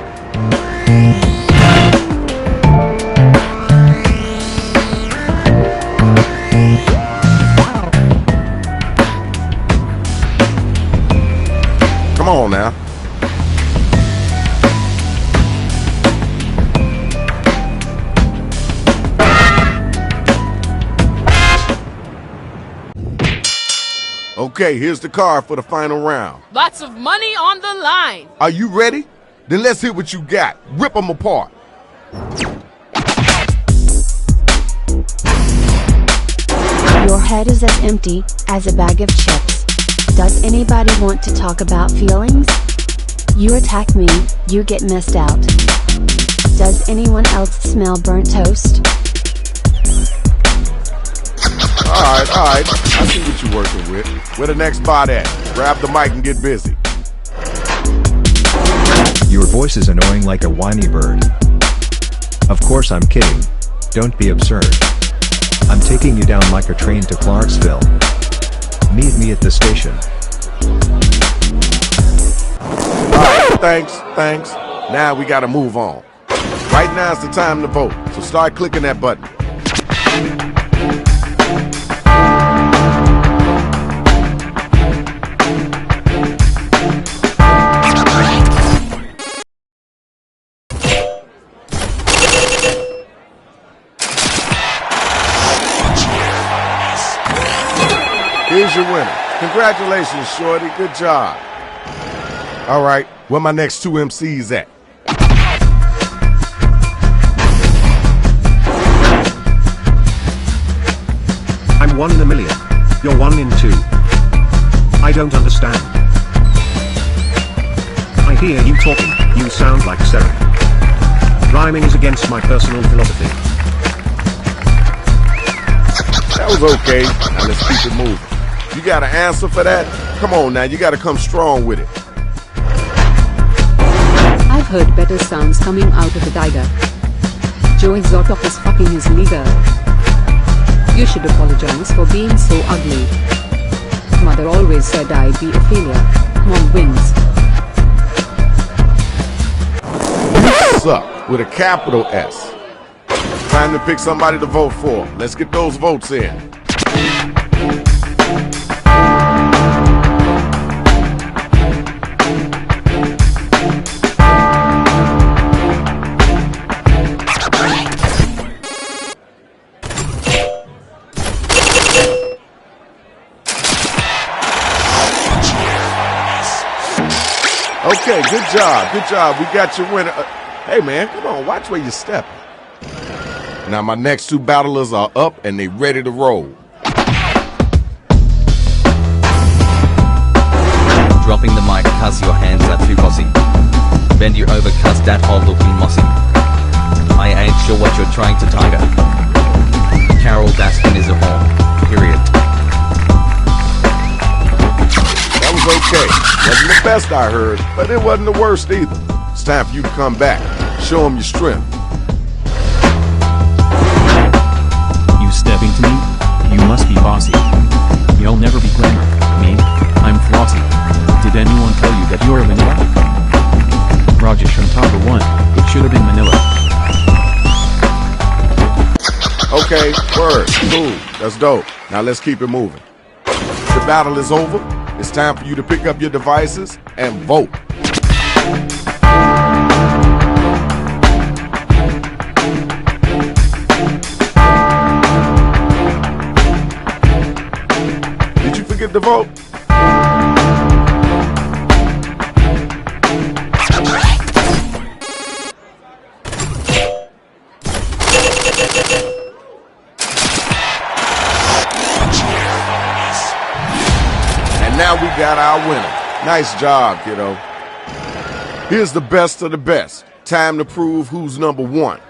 Come on now. Okay, here's the card for the final round. Lots of money on the line. Are you ready? Then let's hear what you got. Rip them apart. Your head is as empty as a bag of chips. Does anybody want to talk about feelings? You attack me, you get missed out. Does anyone else smell burnt toast? Alright, I see what you're working with. Where the next spot at? Grab the mic and get busy. Your voice is annoying like a whiny bird. Of course I'm kidding. Don't be absurd. I'm taking you down like a train to Clarksville. Meet me at the station. Alright, thanks. Now we gotta move on. Right now's the time to vote, so start clicking that button. Here's your winner. Congratulations, Shorty. Good job. All right, where my next two MCs at? I'm 1 in a million. You're 1 in 2. I don't understand. I hear you talking, you sound like Sarah. Rhyming is against my personal philosophy. That was okay. Now let's keep it moving. You got an answer for that? Come on now, you gotta come strong with it. I've heard better sounds coming out of the tiger. Joey Zotov is fucking his nigger. You should apologize for being so ugly. Mother always said I'd be a failure. Mom wins. You suck with a capital S. Time to pick somebody to vote for. Let's get those votes in. Okay, good job. We got your winner. Hey man, come on, watch where you're stepping. Now my next two battlers are up and they ready to roll. Dropping the mic cuz your hands are too bossy. Bend you over cuz that hole looking mossy. I ain't sure what you're trying to tiger. Carol Baskin is a whore. Period. That was okay. Wasn't the best I heard, but it wasn't the worst either. It's time for you to come back. Show them your strength. You step into me? You must be bossy. You'll never be glamour. Me? I'm flossy. Did anyone tell you that you're a vanilla? Rajesh Shantaga won. It should have been Manila. Okay, word, cool, that's dope. Now let's keep it moving. The battle is over. It's time for you to pick up your devices and vote. Did you forget to vote? And now we got our winner. Nice job, kiddo. Here's the best of the best. Time to prove who's number one.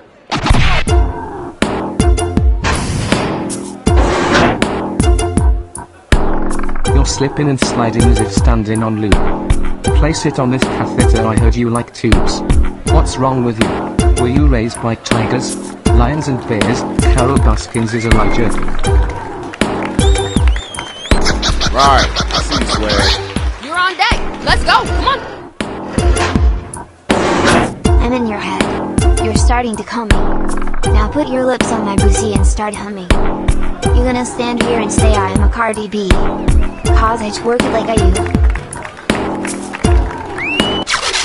You're slipping and sliding as if standing on loop. Place it on this catheter, I heard you like tubes. What's wrong with you? Were you raised by tigers, lions and bears? Carol Baskins is a liger. Right, I see you, Swag. You're on deck. Let's go. Come on. I'm in your head. You're starting to call me. Now put your lips on my pussy and start humming. You gonna stand here and say I am a Cardi B? Cause I twerk it like I do.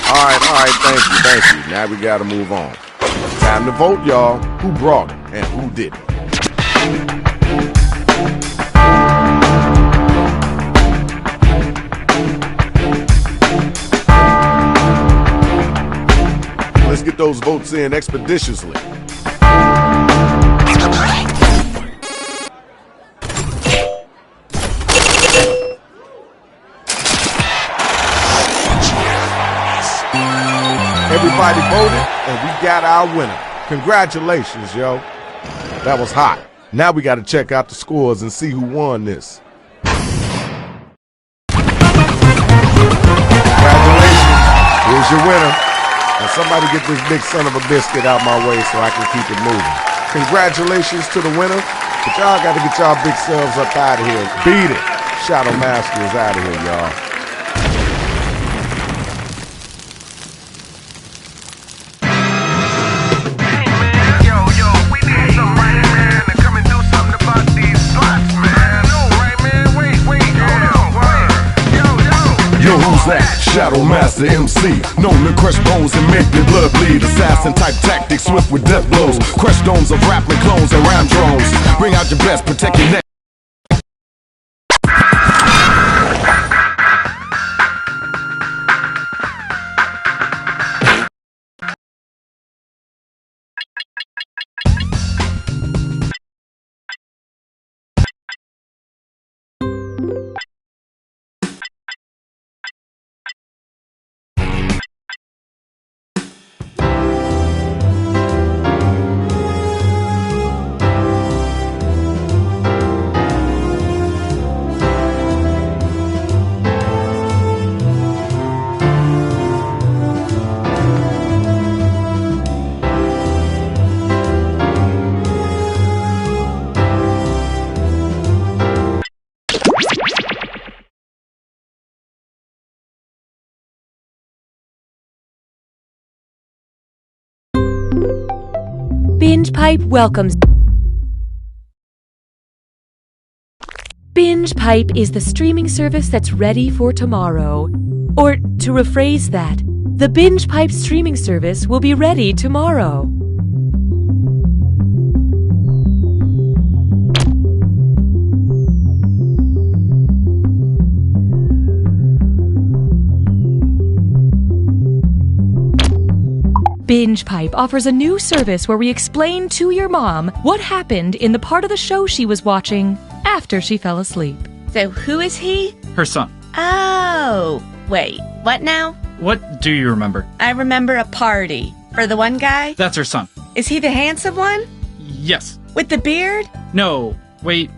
Alright, thank you. Now we gotta move on. Time to vote, y'all. Who brought it and who didn't? Let's get those votes in expeditiously. Everybody voted, and we got our winner. Congratulations, yo. That was hot. Now we gotta check out the scores and see who won this. Congratulations. Here's your winner. Now somebody get this big son of a biscuit out my way so I can keep it moving. Congratulations to the winner, but y'all gotta get y'all big selves up out of here. Beat it. Shadow Master is out of here, y'all. Who's that? Shadow Master MC, known to crush bones and make your blood bleed. Assassin type tactics, swift with death blows. Crush domes of rapping clones and rhyme drones. Bring out your best, protect your neck. Binge Pipe welcomes. Binge Pipe is the streaming service that's ready for tomorrow. Or, to rephrase that, the Binge Pipe streaming service will be ready tomorrow. Binge Pipe offers a new service where we explain to your mom what happened in the part of the show she was watching after she fell asleep. So who is he? Her son. Oh, wait, what now? What do you remember? I remember a party. For the one guy? That's her son. Is he the handsome one? Yes. With the beard? No, wait,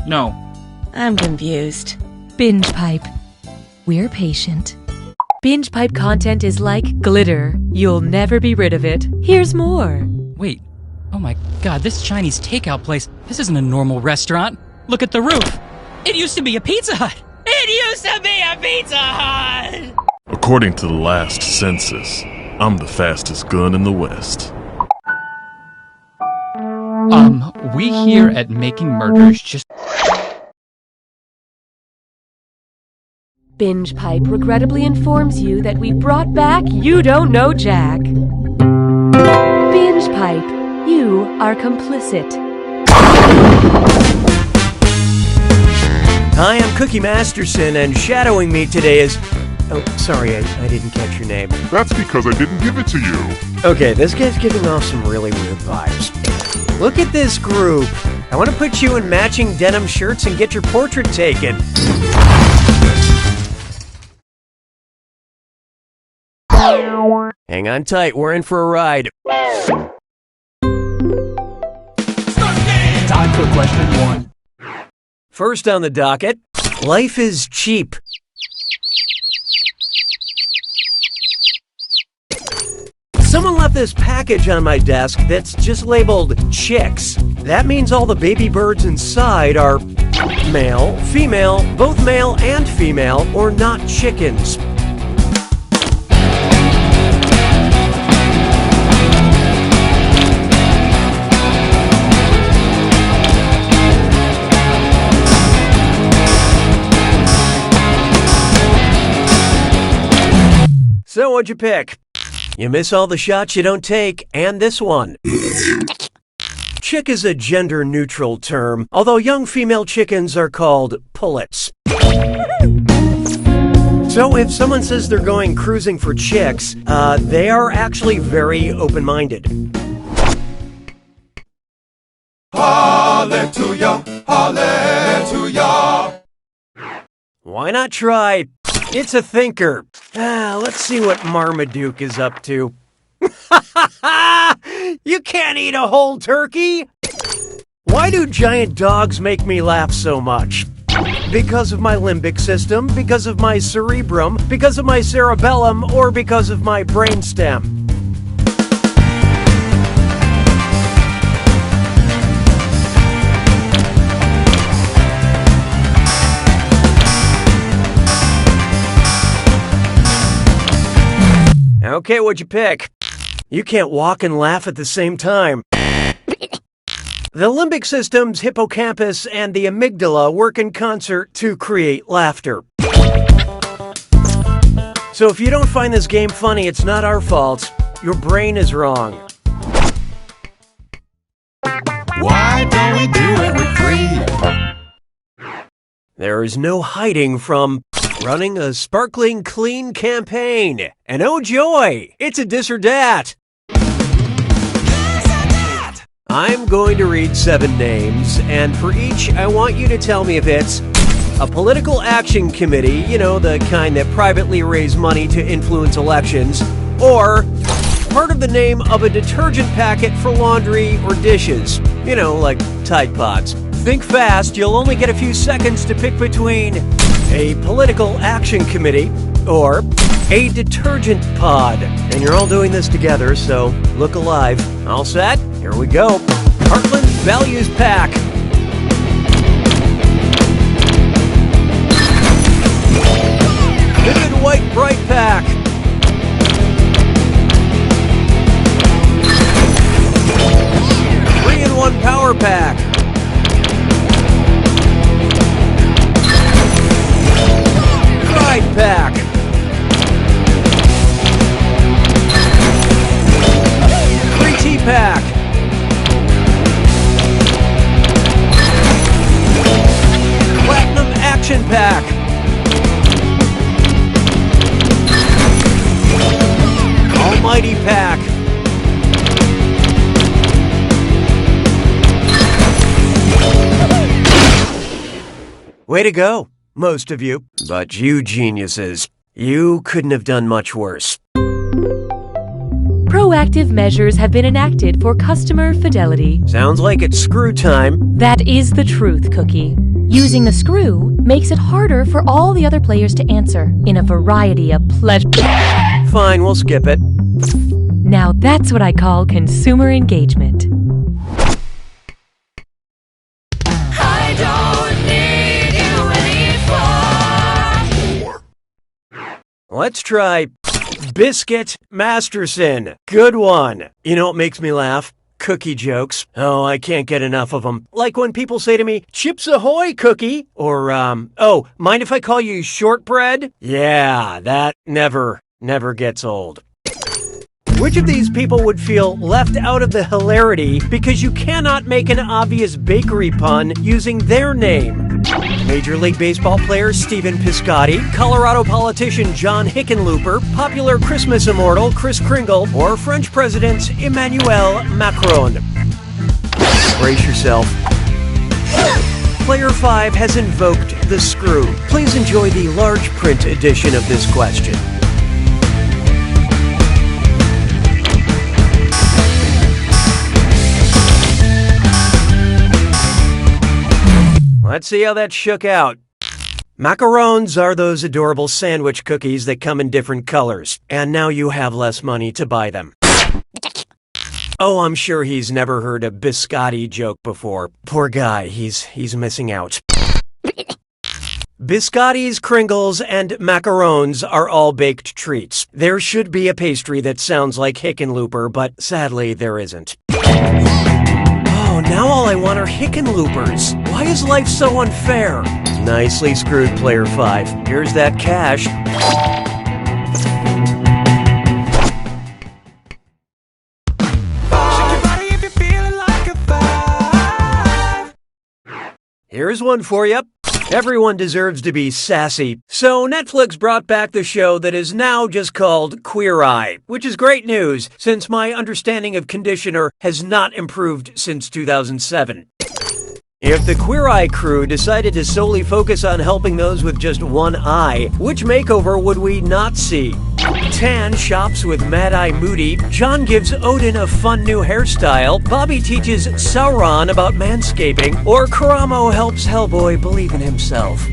no. I'm confused. Binge Pipe. We're patient. Binge Pipe content is like glitter. You'll never be rid of it. Here's more. Wait. Oh my god, this Chinese takeout place, this isn't a normal restaurant. Look at the roof. It used to be a Pizza Hut. It used to be a Pizza Hut! According to the last census, I'm the fastest gun in the West. We here at Making Murders just... Binge Pipe regrettably informs you that we brought back You Don't Know Jack. Binge Pipe, you are complicit. Hi, I'm Cookie Masterson, and shadowing me today is... Oh, sorry, I didn't catch your name. That's because I didn't give it to you. Okay, this guy's giving off some really weird vibes. Look at this group. I want to put you in matching denim shirts and get your portrait taken. Hang on tight, we're in for a ride. Time for question 1. First on the docket, life is cheap. Someone left this package on my desk that's just labeled chicks. That means all the baby birds inside are male, female, both male and female, or not chickens. So what'd you pick? You miss all the shots you don't take, and this one. Chick is a gender-neutral term, although young female chickens are called pullets. So if someone says they're going cruising for chicks, they are actually very open-minded. Hallelujah, hallelujah. Why not try It's a Thinker? Let's see what Marmaduke is up to. You can't eat a whole turkey! Why do giant dogs make me laugh so much? Because of my limbic system, because of my cerebrum, because of my cerebellum, or because of my brainstem? Okay, what'd you pick? You can't walk and laugh at the same time. The limbic system's hippocampus and the amygdala work in concert to create laughter. So if you don't find this game funny, it's not our fault. Your brain is wrong. Why don't we do it with 3? There is no hiding from running a sparkling clean campaign. And oh joy, it's a dis or dat. I'm going to read 7 names, and for each, I want you to tell me if it's a political action committee, you know, the kind that privately raise money to influence elections, or part of the name of a detergent packet for laundry or dishes, you know, like Tide Pods. Think fast, you'll only get a few seconds to pick between a political action committee or a detergent pod. And you're all doing this together, so look alive. All set? Here we go. Heartland Values Pack. Vivid White Bright Pack. Three-in-one Power Pack. Pride Pack. Free Tea Pack. Platinum Action Pack. Almighty Pack. Way to go, most of you. But you geniuses, you couldn't have done much worse. Proactive measures have been enacted for customer fidelity. Sounds like it's screw time. That is the truth, Cookie. Using the screw makes it harder for all the other players to answer in a variety of pleasure. Fine, we'll skip it. Now that's what I call consumer engagement. I don't need you anymore. Let's try Biscuit Masterson. Good one. You know what makes me laugh? Cookie jokes. Oh, I can't get enough of them. Like when people say to me, "Chips Ahoy, Cookie." Or, oh, mind if I call you Shortbread? Yeah, that never gets old. Which of these people would feel left out of the hilarity because you cannot make an obvious bakery pun using their name? Major League Baseball player Stephen Piscotty, Colorado politician John Hickenlooper, popular Christmas immortal Kris Kringle, or French President Emmanuel Macron. Brace yourself. Player 5 has invoked the screw. Please enjoy the large print edition of this question. Let's see how that shook out. Macarons are those adorable sandwich cookies that come in different colors, and now you have less money to buy them. Oh, I'm sure he's never heard a biscotti joke before. Poor guy, he's missing out. Biscottis, Kringles, and macarons are all baked treats. There should be a pastry that sounds like Hickenlooper, but sadly there isn't. Oh, now all I want are Hickenloopers. Why is life so unfair? Nicely screwed, Player 5. Here's that cash. Here's one for you. Everyone deserves to be sassy. So Netflix brought back the show that is now just called Queer Eye, which is great news since my understanding of conditioner has not improved since 2007. If the Queer Eye crew decided to solely focus on helping those with just one eye, which makeover would we not see? Tan shops with Mad Eye Moody, John gives Odin a fun new hairstyle, Bobby teaches Sauron about manscaping, or Karamo helps Hellboy believe in himself.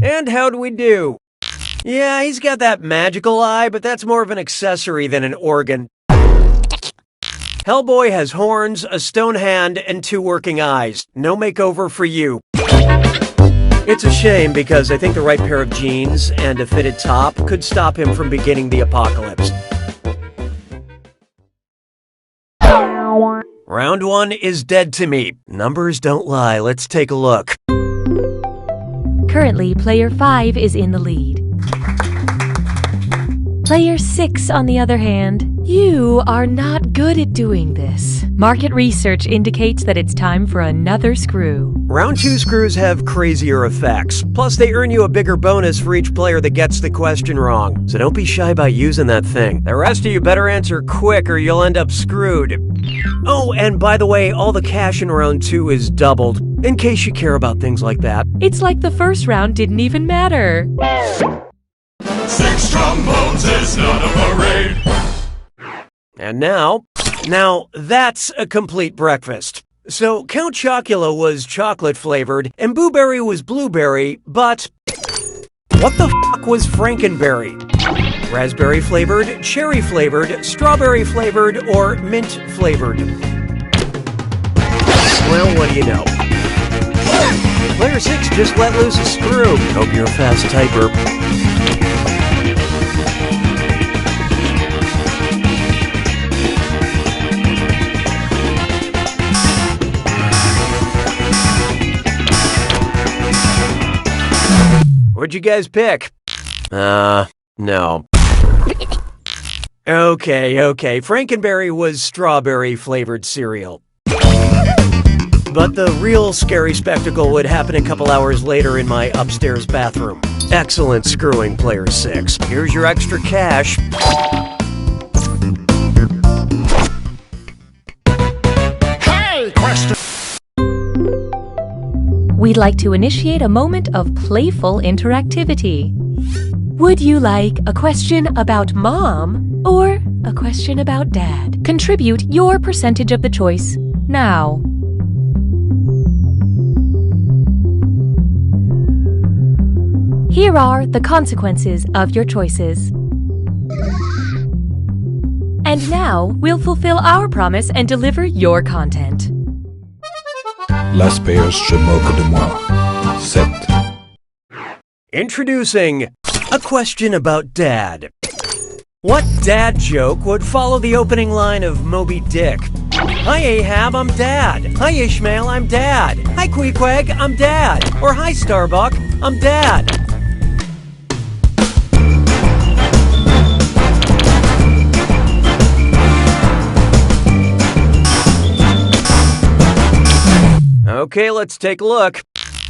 And how'd we do? Yeah, he's got that magical eye, but that's more of an accessory than an organ. Hellboy has horns, a stone hand, and 2 working eyes. No makeover for you. It's a shame because I think the right pair of jeans and a fitted top could stop him from beginning the apocalypse. Round 1 is dead to me. Numbers don't lie. Let's take a look. Currently, Player 5 is in the lead. Player 6, on the other hand, you are not good at doing this. Market research indicates that it's time for another screw. Round 2 screws have crazier effects. Plus, they earn you a bigger bonus for each player that gets the question wrong. So don't be shy about using that thing. The rest of you better answer quick or you'll end up screwed. Oh, and by the way, all the cash in round 2 is doubled, in case you care about things like that. It's like the first round didn't even matter. 6 trombones is not a parade. And now that's a complete breakfast. So Count Chocula was chocolate flavored and Boo Berry was blueberry, but what the fuck was Frankenberry? Raspberry flavored, cherry flavored, strawberry flavored, or mint flavored? Well, what do you know? Player 6 just let loose a screw. Hope you're a fast typer. What'd you guys pick? No. Okay. Frankenberry was strawberry flavored cereal. But the real scary spectacle would happen a couple hours later in my upstairs bathroom. Excellent screwing, Player 6. Here's your extra cash. Hey, question. We'd like to initiate a moment of playful interactivity. Would you like a question about mom or a question about dad? Contribute your percentage of the choice now. Here are the consequences of your choices. And now we'll fulfill our promise and deliver your content. Las paires se moquent de moi. Set. Introducing a question about dad. What dad joke would follow the opening line of Moby Dick? Hi Ahab, I'm dad. Hi Ishmael, I'm dad. Hi Queequeg, I'm dad. Or hi Starbuck, I'm dad. Okay, let's take a look.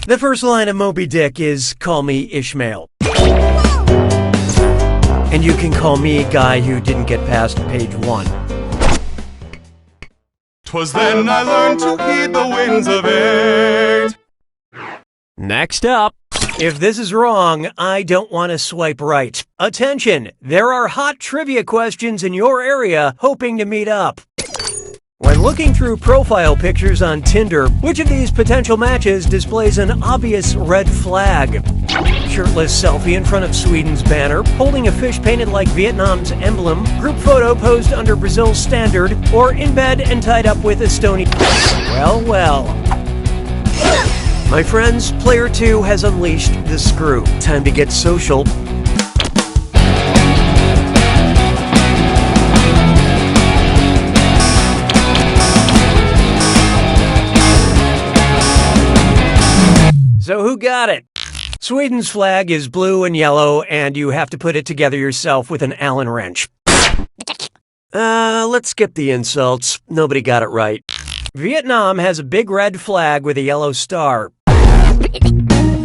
The first line of Moby Dick is, "Call me Ishmael." And you can call me a guy who didn't get past page 1. 'Twas then I learned to heed the winds of 8. Next up, If this is wrong, I don't want to swipe right. Attention! There are hot trivia questions in your area hoping to meet up. When looking through profile pictures on Tinder, which of these potential matches displays an obvious red flag? Shirtless selfie in front of Sweden's banner, holding a fish painted like Vietnam's emblem, group photo posed under Brazil's standard, or in bed and tied up with Estonia. Well. My friends, Player 2 has unleashed the screw. Time to get social. So who got it? Sweden's flag is blue and yellow, and you have to put it together yourself with an Allen wrench. Let's skip the insults. Nobody got it right. Vietnam has a big red flag with a yellow star.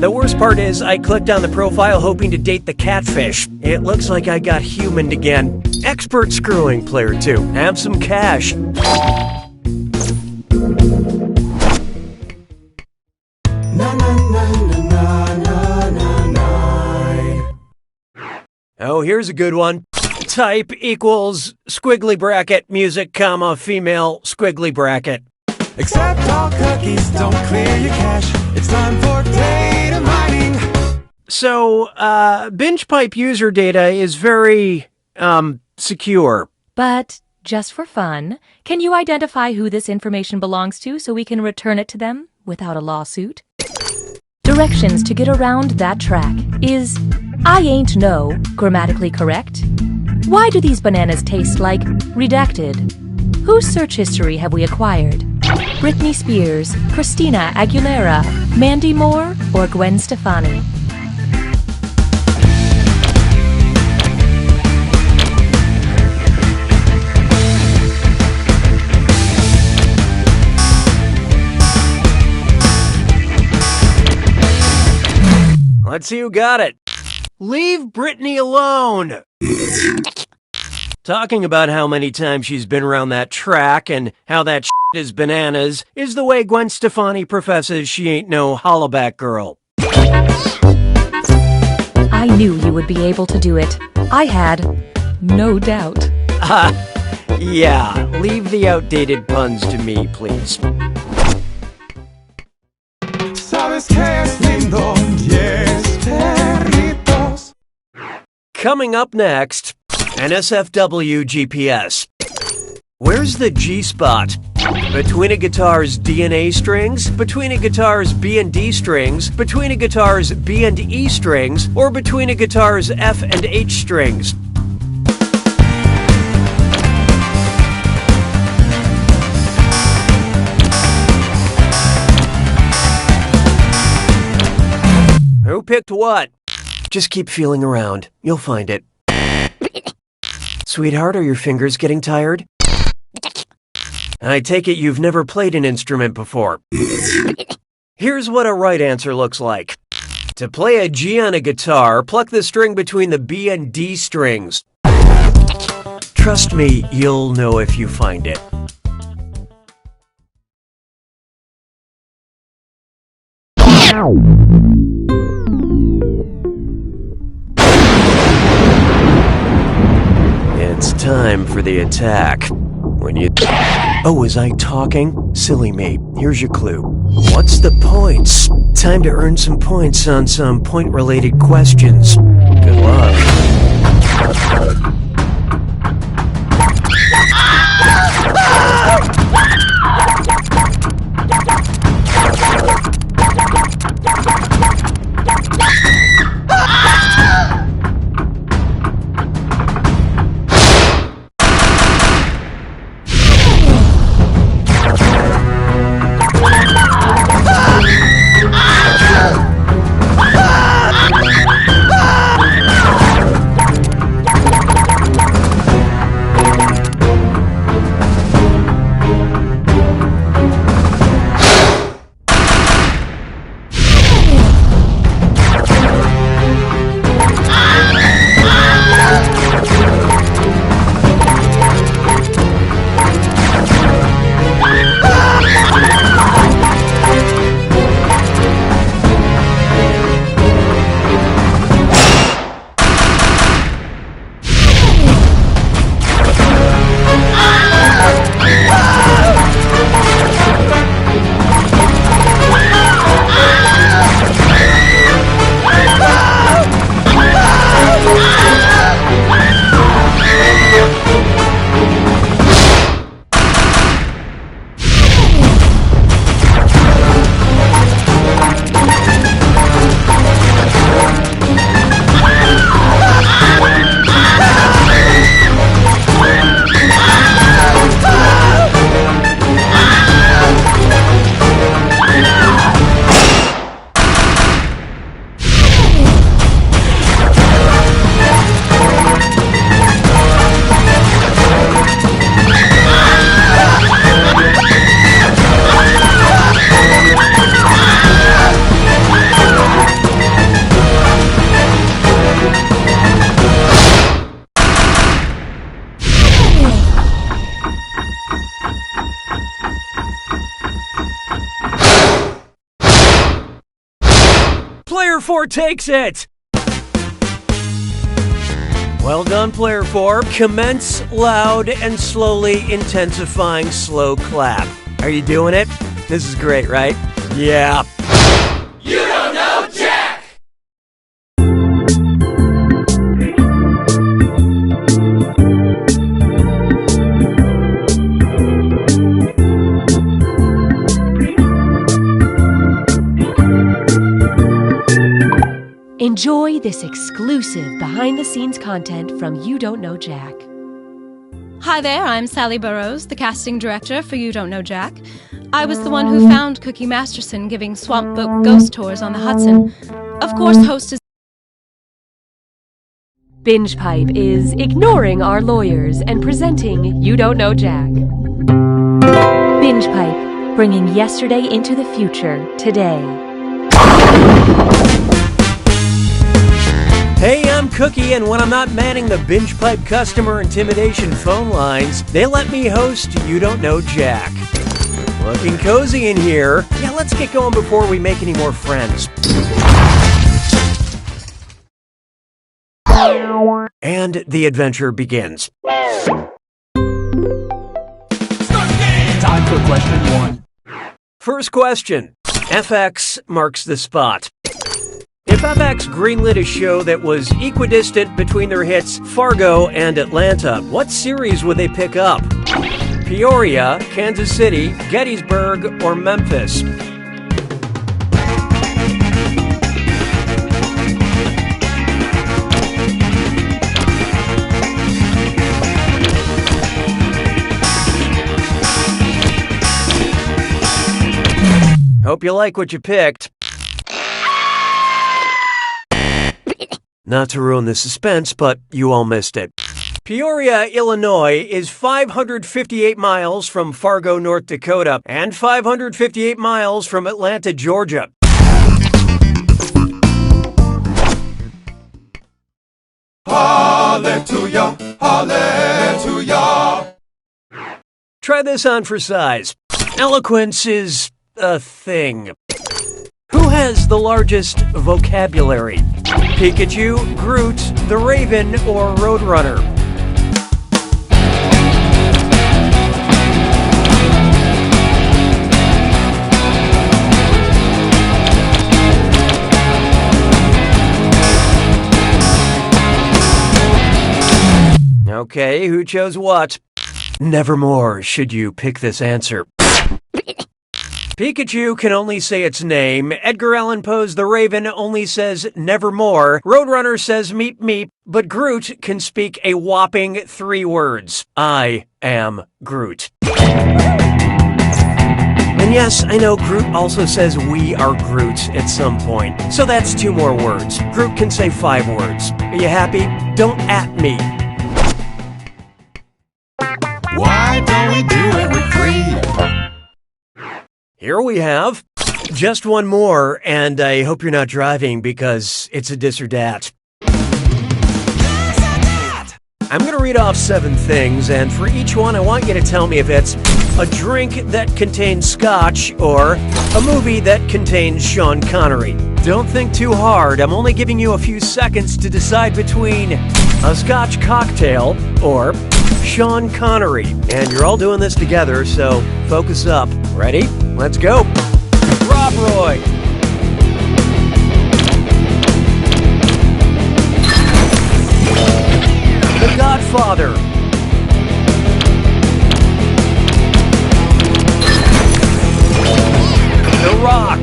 The worst part is I clicked on the profile hoping to date the catfish. It looks like I got humaned again. Expert screwing, Player 2. Have some cash. Oh, here's a good one. Type equals squiggly bracket, music, comma, female, squiggly bracket. Accept all cookies, don't clear your cache. It's time for data mining. So, BingePipe user data is very, secure. But, just for fun, can you identify who this information belongs to so we can return it to them without a lawsuit? Directions to get around that track is I ain't no grammatically correct. Why do these bananas taste like redacted? Whose search history have we acquired? Britney Spears, Christina Aguilera, Mandy Moore, or Gwen Stefani? Let's see who got it. Leave Britney alone. Talking about how many times she's been around that track and how that shit is bananas is the way Gwen Stefani professes she ain't no hollaback girl. I knew you would be able to do it. I had no doubt. Yeah, leave the outdated puns to me, please. Sabes que es lindo, yes, perritos. Coming up next, NSFW GPS. Where's the G-spot? Between a guitar's DNA strings, between a guitar's B and D strings, between a guitar's B and E strings, or between a guitar's F and H strings? Who picked what? Just keep feeling around. You'll find it. Sweetheart, are your fingers getting tired? I take it you've never played an instrument before. Here's what a right answer looks like. To play a G on a guitar, pluck the string between the B and D strings. Trust me, you'll know if you find it. It's time for the attack. When you... Oh, was I talking? Silly me. Here's your clue. What's the points? Time to earn some points on some point-related questions. Good luck. Player 4 takes it! Well done, Player 4. Commence loud and slowly intensifying slow clap. Are you doing it? This is great, right? Yeah. You don't know Jack! Enjoy this exclusive behind-the-scenes content from You Don't Know Jack. Hi there, I'm Sally Burrows, the casting director for You Don't Know Jack. I was the one who found Cookie Masterson giving swamp boat ghost tours on the Hudson. Of course, host is... Binge Pipe is ignoring our lawyers and presenting You Don't Know Jack. Binge Pipe, bringing yesterday into the future, today. Hey, I'm Cookie, and when I'm not manning the Binge Pipe customer intimidation phone lines, they let me host You Don't Know Jack. Looking cozy in here. Yeah, let's get going before we make any more friends. And the adventure begins. Time for question 1. First question. FX marks the spot. If FX greenlit a show that was equidistant between their hits Fargo and Atlanta, what series would they pick up? Peoria, Kansas City, Gettysburg, or Memphis? Hope you like what you picked. Not to ruin the suspense, but you all missed it. Peoria, Illinois is 558 miles from Fargo, North Dakota, and 558 miles from Atlanta, Georgia. Hallelujah, hallelujah. Try this on for size. Eloquence is a thing. Who has the largest vocabulary? Pikachu, Groot, the Raven, or Roadrunner? Okay, who chose what? Nevermore should you pick this answer. Pikachu can only say its name, Edgar Allan Poe's The Raven only says nevermore, Roadrunner says meep meep, but Groot can speak a whopping 3 words. I am Groot. And yes, I know Groot also says we are Groot at some point, so that's 2 more words. Groot can say 5 words. Are you happy? Don't at me. Why don't we do it with free? Here we have just one more, and I hope you're not driving because it's a dis or dat. I'm going to read off 7 things, and for each one, I want you to tell me if it's a drink that contains scotch or a movie that contains Sean Connery. Don't think too hard. I'm only giving you a few seconds to decide between a scotch cocktail or Sean Connery. And you're all doing this together, so focus up. Ready? Let's go. Rob Roy. The Godfather. The Rock.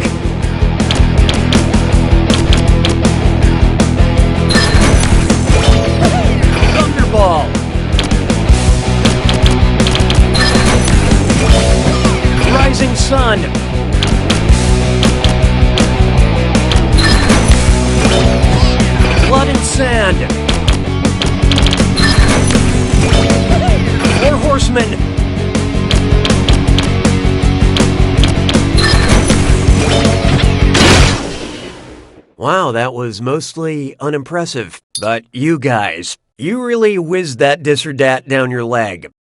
Thunderball. Rising Sun. Blood and Sand. 4 Horsemen. Wow, that was mostly unimpressive. But you guys, you really whizzed that dis or dat down your leg.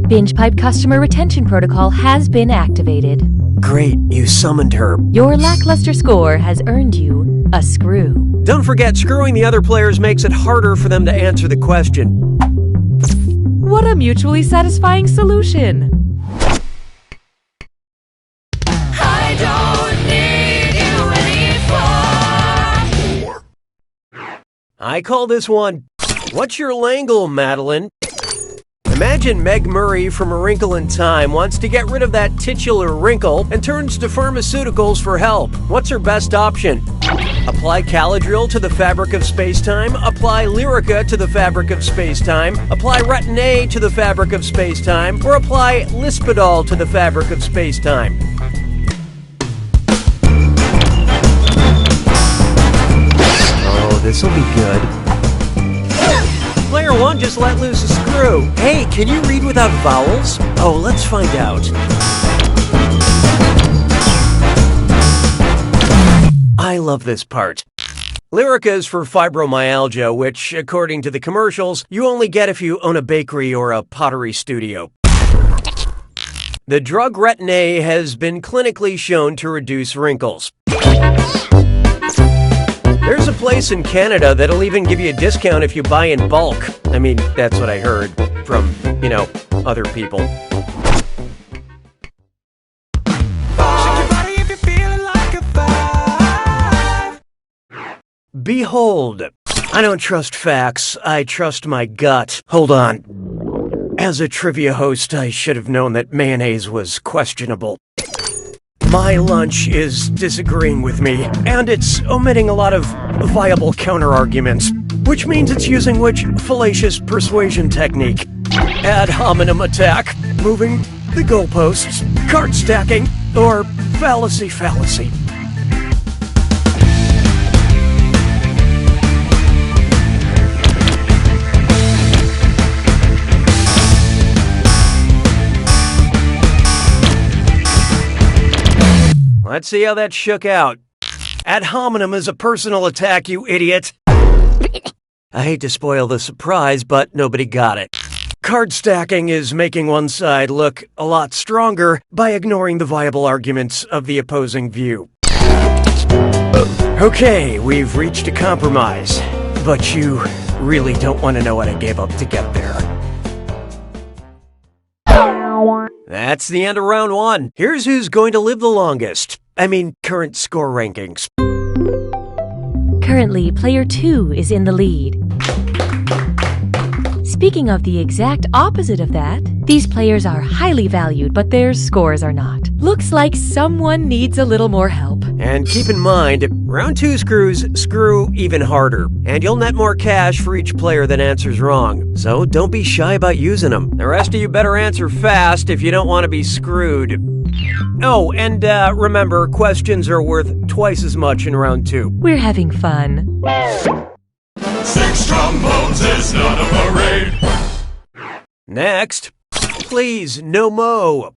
Binge Pipe customer retention protocol has been activated. Great, you summoned her. Your lackluster score has earned you a screw. Don't forget, screwing the other players makes it harder for them to answer the question. What a mutually satisfying solution! I don't need you anymore. I call this one, What's Your Langle, Madeline? Imagine Meg Murray from A Wrinkle in Time wants to get rid of that titular wrinkle and turns to pharmaceuticals for help. What's her best option? Apply Caladryl to the fabric of space-time, apply Lyrica to the fabric of space-time, apply Retin-A to the fabric of space-time, or apply Lispidol to the fabric of space-time. Oh, this'll be good. Player 1 just let loose a screw. Hey, can you read without vowels? Oh, let's find out. I love this part. Lyrica is for fibromyalgia, which, according to the commercials, you only get if you own a bakery or a pottery studio. The drug Retin-A has been clinically shown to reduce wrinkles. There's a place in Canada that'll even give you a discount if you buy in bulk. I mean, that's what I heard from, other people. Behold, I don't trust facts, I trust my gut. Hold on. As a trivia host, I should have known that mayonnaise was questionable. My lunch is disagreeing with me, and it's omitting a lot of viable counter-arguments, which means it's using which fallacious persuasion technique? Ad hominem attack, moving the goalposts, card stacking, or fallacy. Let's see how that shook out. Ad hominem is a personal attack, you idiot. I hate to spoil the surprise, but nobody got it. Card stacking is making one side look a lot stronger by ignoring the viable arguments of the opposing view. Okay, we've reached a compromise, but you really don't want to know what I gave up to get there. That's the end of round 1. Here's who's going to live the longest. I mean, current score rankings. Currently, player 2 is in the lead. Speaking of the exact opposite of that, these players are highly valued, but their scores are not. Looks like someone needs a little more help. And keep in mind, round 2 screws screw even harder, and you'll net more cash for each player that answers wrong. So don't be shy about using them. The rest of you better answer fast if you don't want to be screwed. Oh, and remember, questions are worth twice as much in round 2. We're having fun. 6 trombones is not a parade. Next, please, no Mo.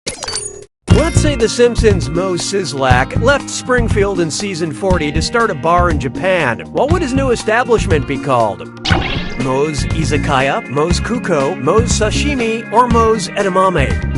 Let's say The Simpsons' Mo Sizlak left Springfield in season 40 to start a bar in Japan. What would his new establishment be called? Mo's Izakaya, Mo's Kuko, Mo's Sashimi, or Mo's Edamame?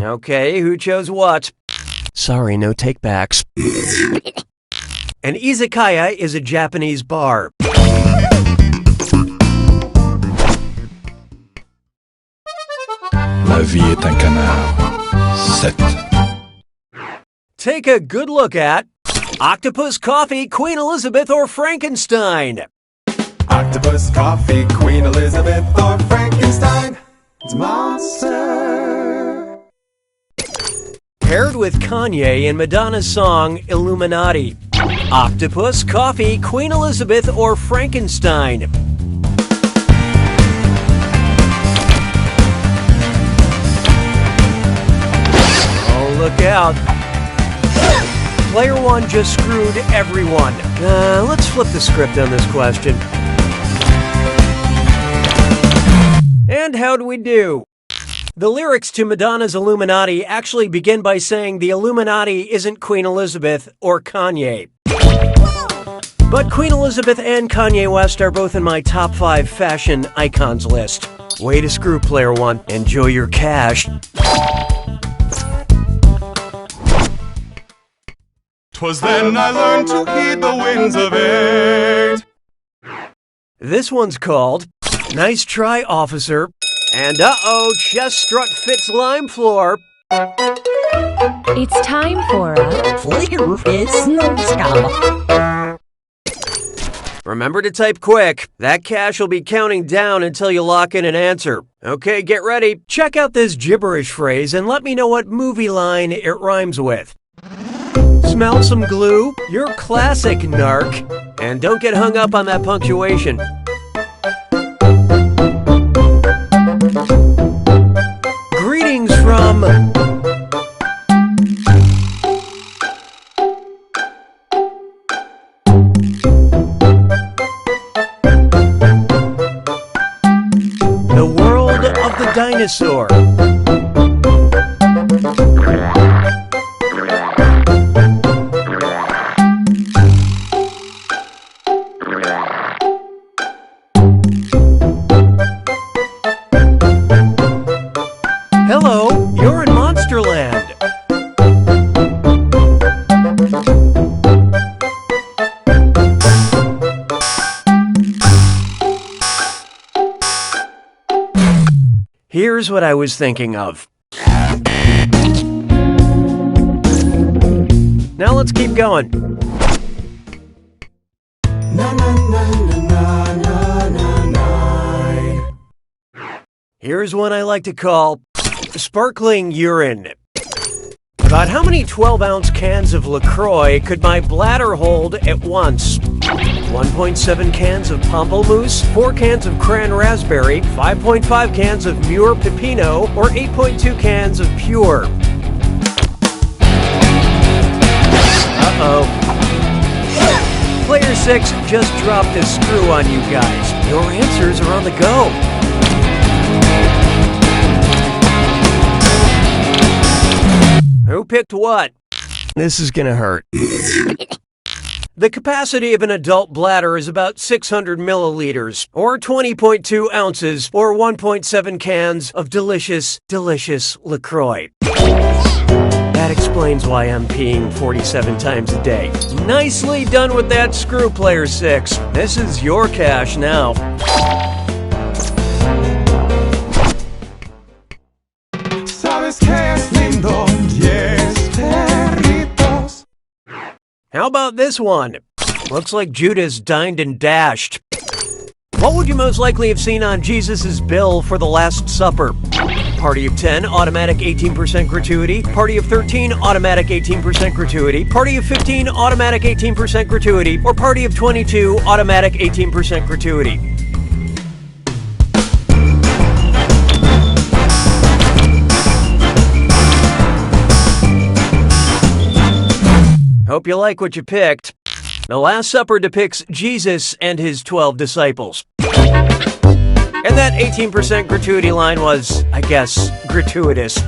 Okay, who chose what? Sorry, no takebacks. An izakaya is a Japanese bar. La vie est un canard. 7. Take a good look at Octopus Coffee, Queen Elizabeth, or Frankenstein. Octopus, coffee, Queen Elizabeth, or Frankenstein. It's monster. Paired with Kanye in Madonna's song Illuminati. Octopus, Coffee, Queen Elizabeth, or Frankenstein. Oh, look out. Player 1 just screwed everyone. Let's flip the script on this question. And how'd we do? The lyrics to Madonna's Illuminati actually begin by saying the Illuminati isn't Queen Elizabeth or Kanye. But Queen Elizabeth and Kanye West are both in my top 5 fashion icons list. Way to screw, player one. Enjoy your cash. 'Twas then I learned to heed the winds of eight. This one's called Nice Try, Officer. And uh-oh, chest strut fits lime floor. It's time for a Flicker is no scum. Remember to type quick. That cash will be counting down until you lock in an answer. Okay, get ready. Check out this gibberish phrase and let me know what movie line it rhymes with. Smell some glue? You're classic, narc. And don't get hung up on that punctuation. Greetings from... the world of the dinosaur. Hello, you're in Monsterland. Here's what I was thinking of. Now let's keep going. Here's one I like to call sparkling urine. About how many 12-ounce cans of LaCroix could my bladder hold at once? 1.7 cans of Pamplemousse, 4 cans of Cran Raspberry, 5.5 cans of Muir Pepino, or 8.2 cans of Pure? Uh-oh. Player 6 just dropped a screw on you guys. Your answers are on the go. Who picked what? This is gonna hurt. The capacity of an adult bladder is about 600 milliliters, or 20.2 ounces, or 1.7 cans of delicious, delicious LaCroix. That explains why I'm peeing 47 times a day. Nicely done with that screw, player 6. This is your cash now. Sabes que es lindo, yes, perritos. How about this one? Looks like Judas dined and dashed. What would you most likely have seen on Jesus' bill for the Last Supper? Party of 10, automatic 18% gratuity. Party of 13, automatic 18% gratuity. Party of 15, automatic 18% gratuity. Or Party of 22, automatic 18% gratuity. Hope you like what you picked. The Last Supper depicts Jesus and his 12 disciples. And that 18% gratuity line was, I guess, gratuitous.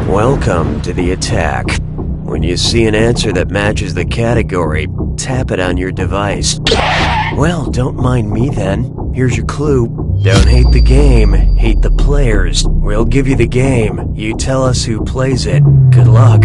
Welcome to the attack. When you see an answer that matches the category, tap it on your device. Well, don't mind me then. Here's your clue. Don't hate the game, hate the players. We'll give you the game. You tell us who plays it. Good luck.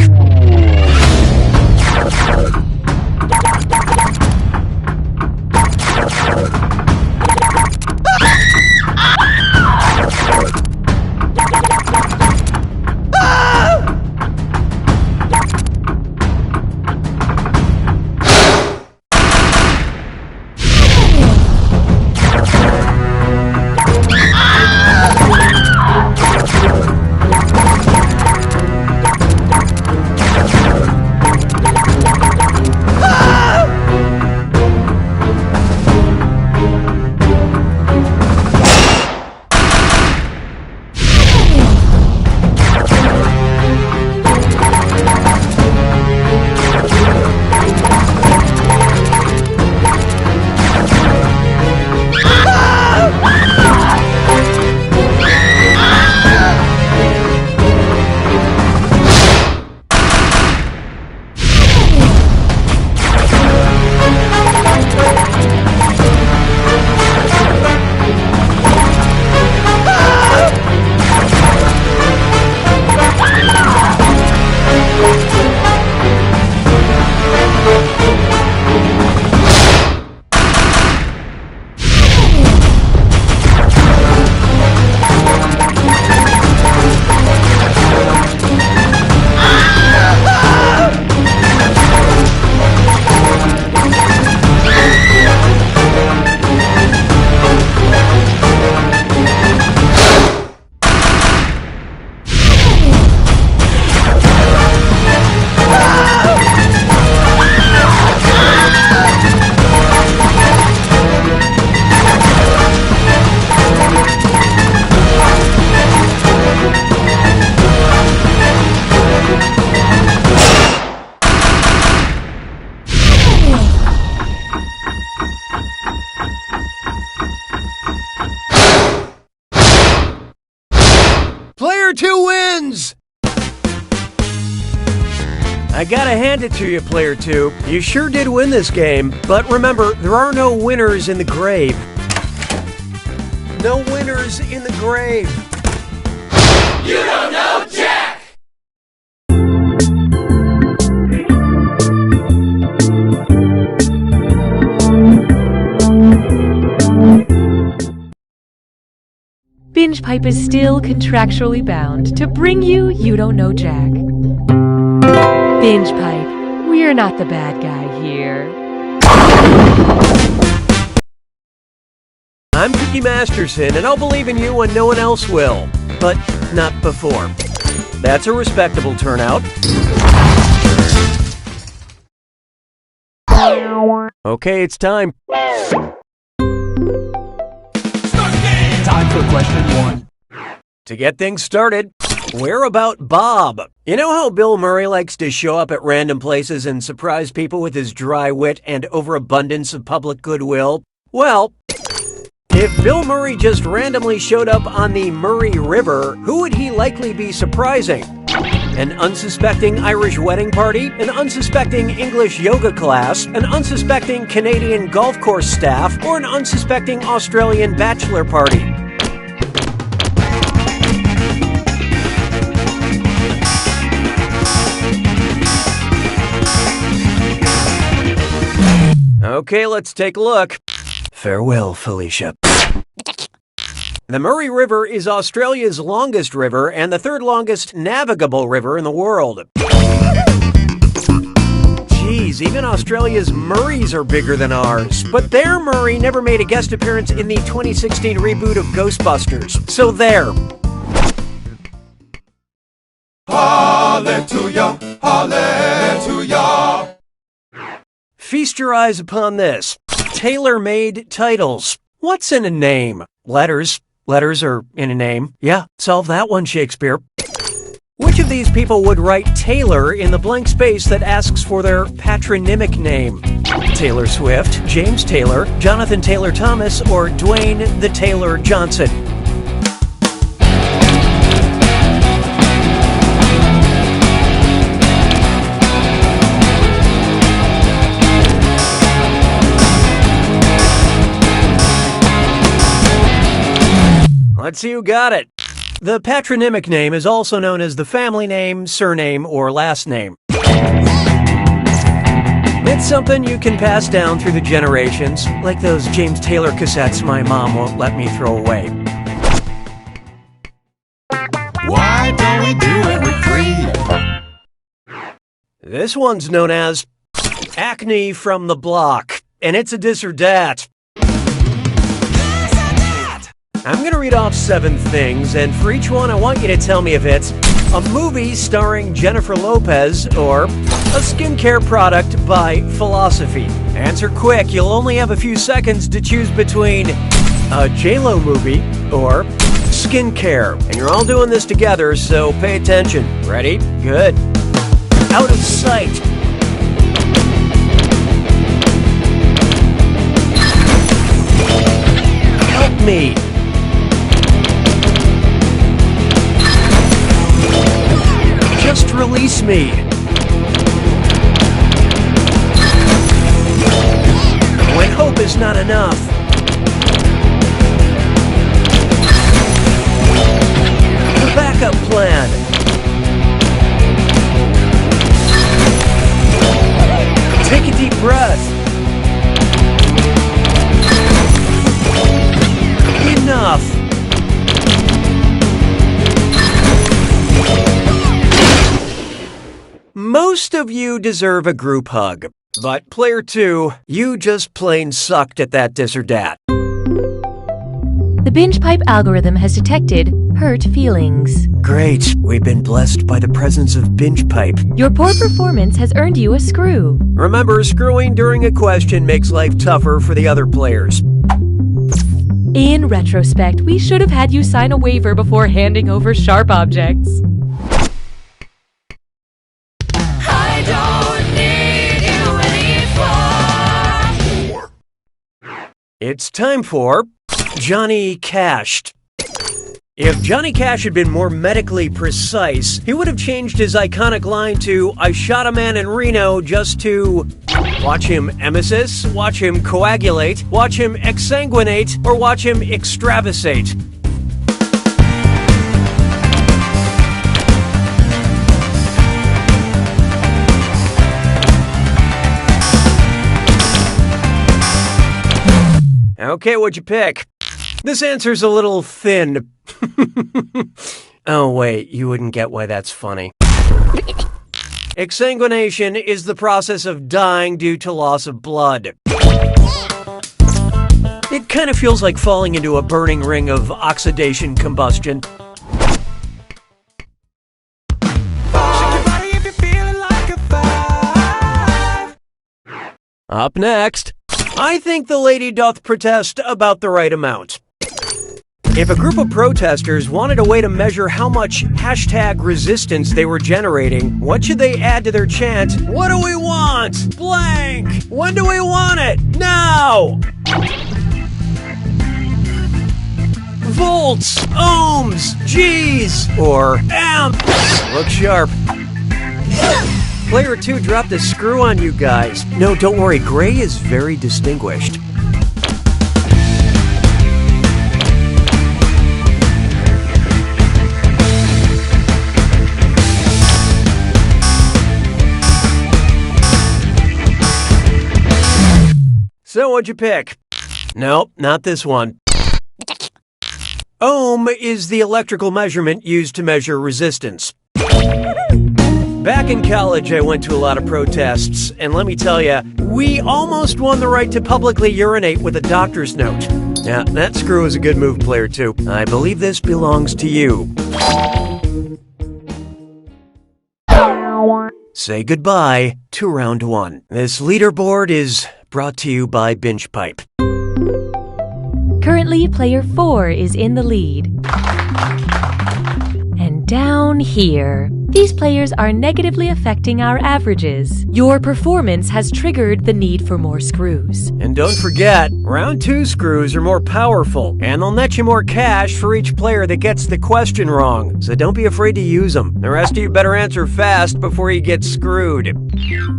I gotta hand it to you, player 2. You sure did win this game, but remember, there are no winners in the grave. No winners in the grave. You don't know Jack! Binge Pipe is still contractually bound to bring you You Don't Know Jack. Binge Pipe, we're not the bad guy here. I'm Cookie Masterson, and I'll believe in you when no one else will. But not before. That's a respectable turnout. Okay, it's time. Time for question 1. To get things started, where about Bob? You know how Bill Murray likes to show up at random places and surprise people with his dry wit and overabundance of public goodwill? Well, if Bill Murray just randomly showed up on the Murray River, who would he likely be surprising? An unsuspecting Irish wedding party, an unsuspecting English yoga class, an unsuspecting Canadian golf course staff, or an unsuspecting Australian bachelor party? Okay, let's take a look. Farewell, Felicia. The Murray River is Australia's longest river and the third longest navigable river in the world. Geez, even Australia's Murrays are bigger than ours. But their Murray never made a guest appearance in the 2016 reboot of Ghostbusters. So there. Hallelujah, hallelujah. Feast your eyes upon this. Tailor-made titles. What's in a name? Letters. Letters are in a name. Yeah, solve that one, Shakespeare. Which of these people would write Taylor in the blank space that asks for their patronymic name? Taylor Swift, James Taylor, Jonathan Taylor Thomas, or Dwayne the Taylor Johnson? Let's see who got it. The patronymic name is also known as the family name, surname, or last name. It's something you can pass down through the generations, like those James Taylor cassettes my mom won't let me throw away. Why don't we do it with 3? This one's known as Acne from the Block, and it's a dis or dat. I'm going to read off 7 things, and for each one I want you to tell me if it's a movie starring Jennifer Lopez or a skincare product by Philosophy. Answer quick, you'll only have a few seconds to choose between a J-Lo movie or skincare. And you're all doing this together, so pay attention. Ready? Good. Out of sight. Help me. Just release me. When hope is not enough. The backup plan. Take a deep breath. Enough. Most of you deserve a group hug, but player 2, you just plain sucked at that dis or dat. The Binge Pipe algorithm has detected hurt feelings. Great, we've been blessed by the presence of Binge Pipe. Your poor performance has earned you a screw. Remember, screwing during a question makes life tougher for the other players. In retrospect, we should have had you sign a waiver before handing over sharp objects. It's time for Johnny Cashed. If Johnny Cash had been more medically precise, he would have changed his iconic line to, "I shot a man in Reno," just to watch him emesis, watch him coagulate, watch him exsanguinate, or watch him extravasate. Okay, what'd you pick? This answer's a little thin. Oh wait, you wouldn't get why that's funny. Exsanguination is the process of dying due to loss of blood. It kind of feels like falling into a burning ring of oxidation combustion. Up next, I think the lady doth protest about the right amount. If a group of protesters wanted a way to measure how much #resistance they were generating, what should they add to their chant? What do we want? Blank! When do we want it? Now! Volts, ohms, Gs, or amps. Look sharp. Player 2 dropped a screw on you guys. No, don't worry, Gray is very distinguished. So what'd you pick? Nope, not this one. Ohm is the electrical measurement used to measure resistance. Back in college, I went to a lot of protests, and let me tell you, we almost won the right to publicly urinate with a doctor's note. Now, that screw is a good move, Player 2. I believe this belongs to you. Say goodbye to round 1. This leaderboard is brought to you by Binge Pipe. Currently, player 4 is in the lead. And down here, these players are negatively affecting our averages. Your performance has triggered the need for more screws. And don't forget, round 2 screws are more powerful, and they'll net you more cash for each player that gets the question wrong. So don't be afraid to use them. The rest of you better answer fast before you get screwed.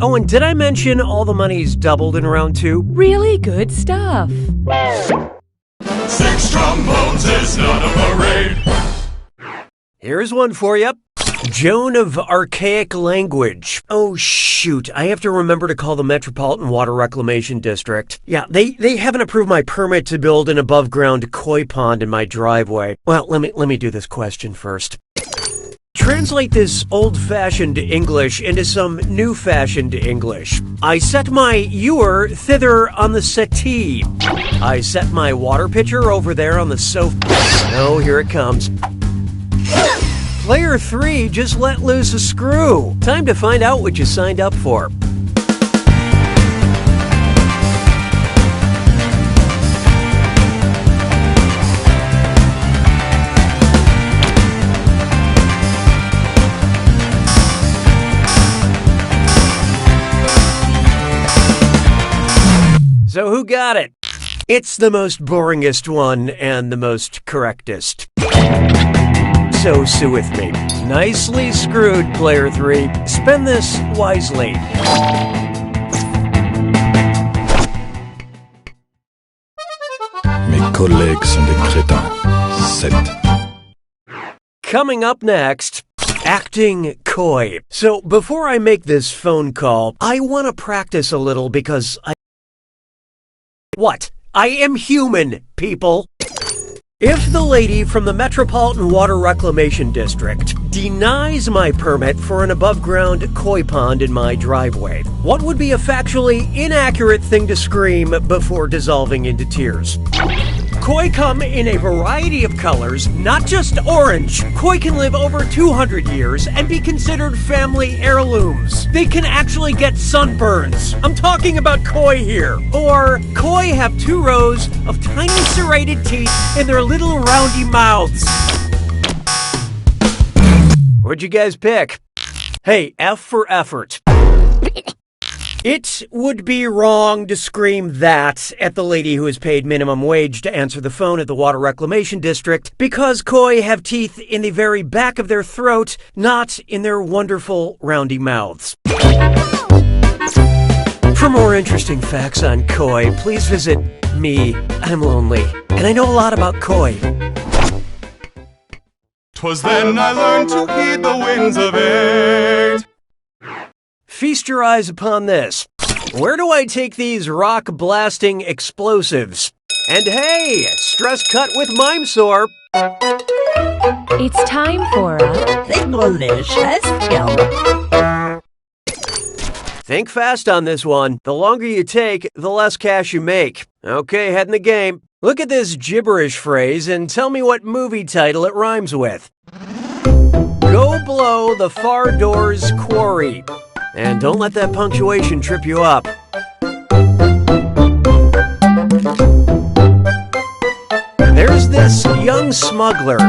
Oh, and did I mention all the money's doubled in round 2? Really good stuff. 6 trombones is not a parade. Here's one for you. Joan of Archaic Language. Oh shoot, I have to remember to call the Metropolitan Water Reclamation District. Yeah, they haven't approved my permit to build an above-ground koi pond in my driveway. Well, let me do this question first. Translate this old-fashioned English into some new-fashioned English. I set my ewer thither on the settee. I set my water pitcher over there on the sofa. Oh, here it comes. Player 3 just let loose a screw. Time to find out what you signed up for. So who got it? It's the most boringest one and the most correctest. So sue with me. Nicely screwed, player 3. Spend this wisely. Mes collègues sont des crétins. 7. Coming up next, acting coy. So before I make this phone call, I want to practice a little because What? I am human, people. If the lady from the Metropolitan Water Reclamation District denies my permit for an above-ground koi pond in my driveway, what would be a factually inaccurate thing to scream before dissolving into tears? Koi come in a variety of colors, not just orange. Koi can live over 200 years and be considered family heirlooms. They can actually get sunburns. I'm talking about koi here. Or koi have 2 rows of tiny serrated teeth in their little roundy mouths. What'd you guys pick? Hey, F for effort. It would be wrong to scream that at the lady who is paid minimum wage to answer the phone at the Water Reclamation District because koi have teeth in the very back of their throat, not in their wonderful roundy mouths. For more interesting facts on koi, please visit me. I'm lonely, and I know a lot about koi. 'Twas then I learned to heed the winds of eight. Feast your eyes upon this. Where do I take these rock-blasting explosives? And hey, stress cut with Mimesore. It's time for a delicious film. Think fast on this one. The longer you take, the less cash you make. Okay, head in the game. Look at this gibberish phrase and tell me what movie title it rhymes with. Go below the far door's quarry. And don't let that punctuation trip you up. There's this young smuggler.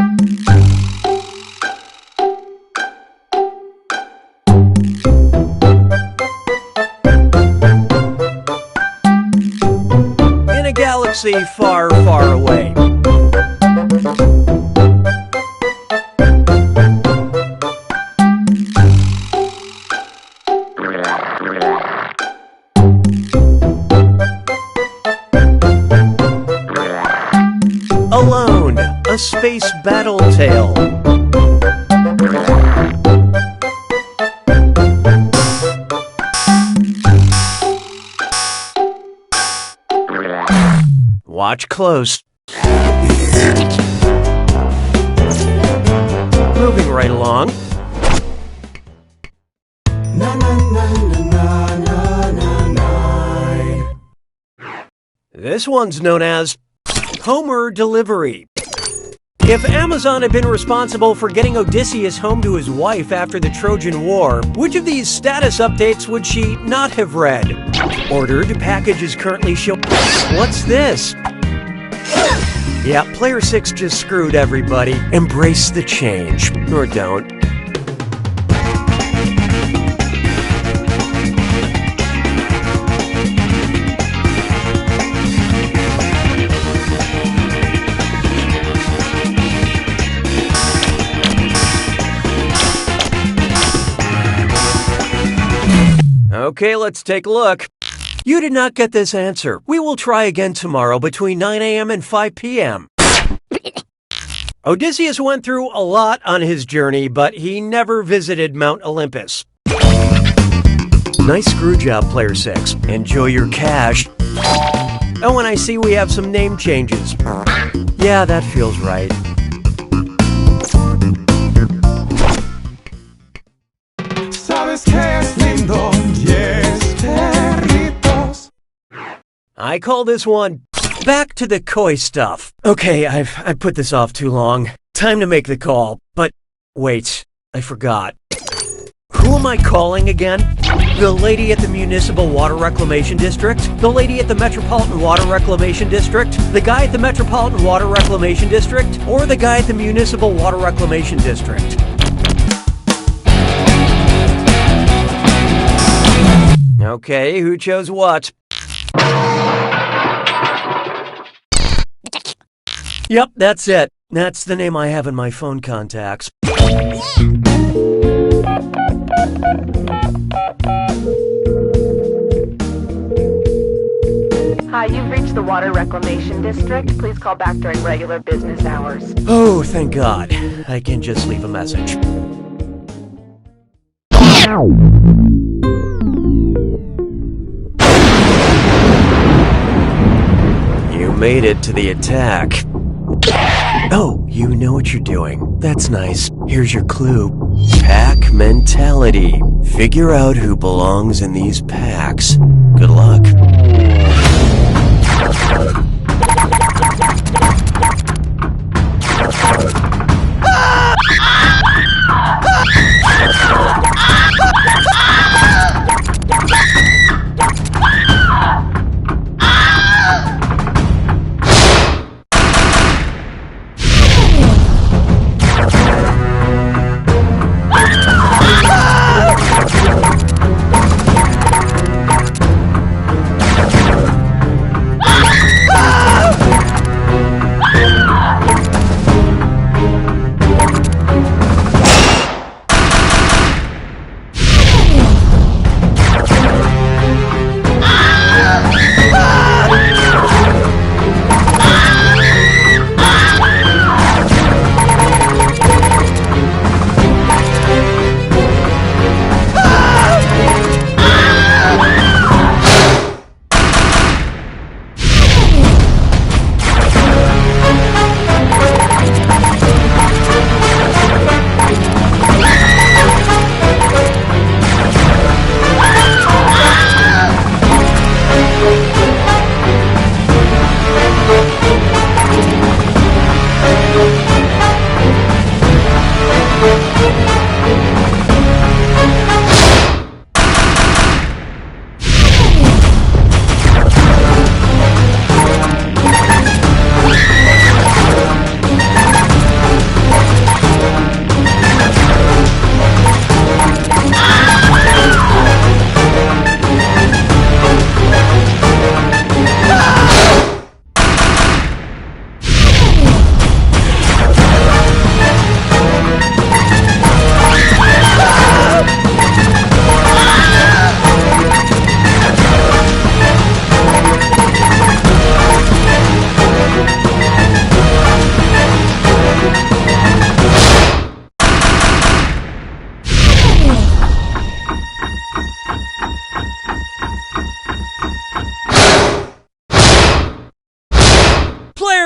In a galaxy far, far away. Alone, a space battle tale. Watch close. Moving right along. This one's known as Homer Delivery. If Amazon had been responsible for getting Odysseus home to his wife after the Trojan War, which of these status updates would she not have read? Ordered, package is currently shipped. What's this? Yeah, Player 6 just screwed everybody. Embrace the change. Or don't. Okay, let's take a look. You did not get this answer. We will try again tomorrow between 9 a.m. and 5 p.m. Odysseus went through a lot on his journey, but he never visited Mount Olympus. Nice screw job, Player 6. Enjoy your cash. Oh, and I see we have some name changes. Yeah, that feels right. Sabes que es lindo, yes, perritos. I call this one Back to the Koi Stuff. Okay, I've put this off too long. Time to make the call. But wait, I forgot. Who am I calling again? The lady at the Municipal Water Reclamation District? The lady at the Metropolitan Water Reclamation District? The guy at the Metropolitan Water Reclamation District? Or the guy at the Municipal Water Reclamation District? Okay, who chose what? Yep, that's it. That's the name I have in my phone contacts. Hi, you've reached the Water Reclamation District. Please call back during regular business hours. Oh, thank God. I can just leave a message. You made it to the attack. Oh, you know what you're doing. That's nice. Here's your clue. Pack mentality. Figure out who belongs in these packs. Good luck.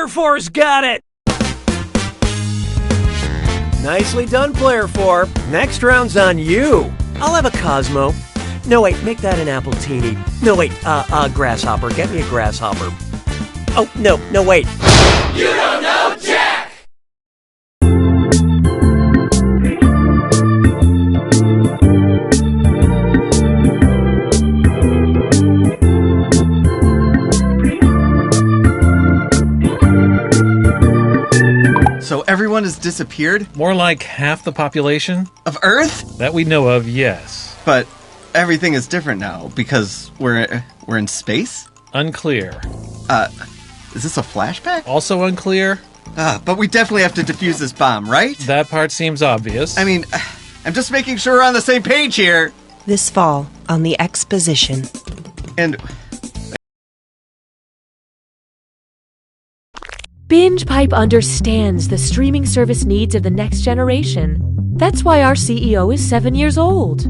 Player 4's got it! Nicely done, Player 4. Next round's on you. I'll have a Cosmo. No, wait, make that an Appletini. No, wait, Grasshopper. Get me a Grasshopper. Oh, no, wait. You don't know Jack! So everyone has disappeared? More like half the population. Of Earth? That we know of, yes. But everything is different now because we're in space? Unclear. Is this a flashback? Also unclear. But we definitely have to defuse this bomb, right? That part seems obvious. I mean, I'm just making sure we're on the same page here. This fall on the Exposition. And BingePipe understands the streaming service needs of the next generation. That's why our CEO is 7 years old.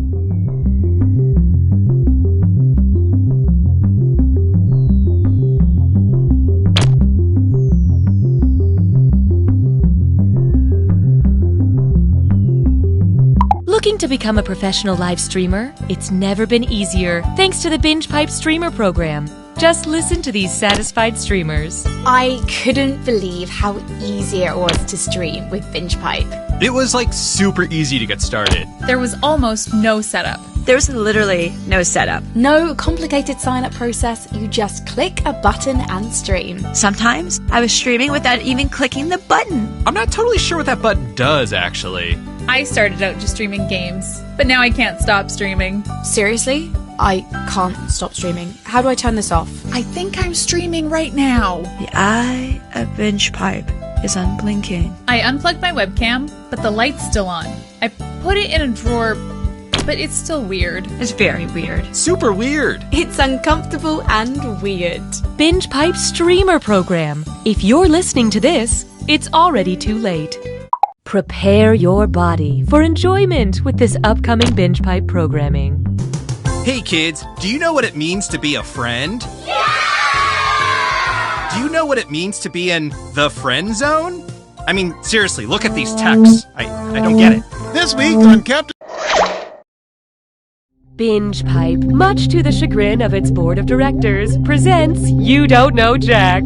Looking to become a professional live streamer? It's never been easier thanks to the BingePipe streamer program. Just listen to these satisfied streamers. I couldn't believe how easy it was to stream with BingePipe. It was like super easy to get started. There was almost no setup. There's literally no setup. No complicated sign-up process, you just click a button and stream. Sometimes I was streaming without even clicking the button. I'm not totally sure what that button does, actually. I started out just streaming games, but now I can't stop streaming. Seriously? I can't stop streaming. How do I turn this off? I think I'm streaming right now. The eye of BingePipe is unblinking. I unplugged my webcam, but the light's still on. I put it in a drawer, but it's still weird. It's very weird. Super weird. It's uncomfortable and weird. BingePipe streamer program. If you're listening to this, it's already too late. Prepare your body for enjoyment with this upcoming BingePipe programming. Hey kids, do you know what it means to be a friend? Yeah! Do you know what it means to be in the friend zone? I mean, seriously, look at these texts. I don't get it. This week on Captain... BingePipe, much to the chagrin of its board of directors, presents You Don't Know Jack.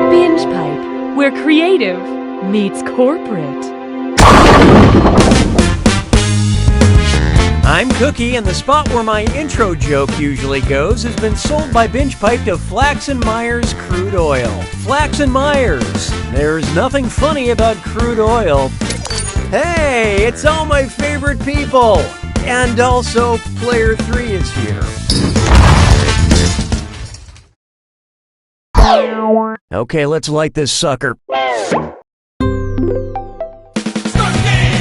BingePipe, where creative meets corporate. I'm Cookie, and the spot where my intro joke usually goes has been sold by BingePipe to Flax & Myers Crude Oil. Flax & Myers, there's nothing funny about crude oil. Hey, it's all my favorite people! And also, Player 3 is here. Okay, let's light this sucker.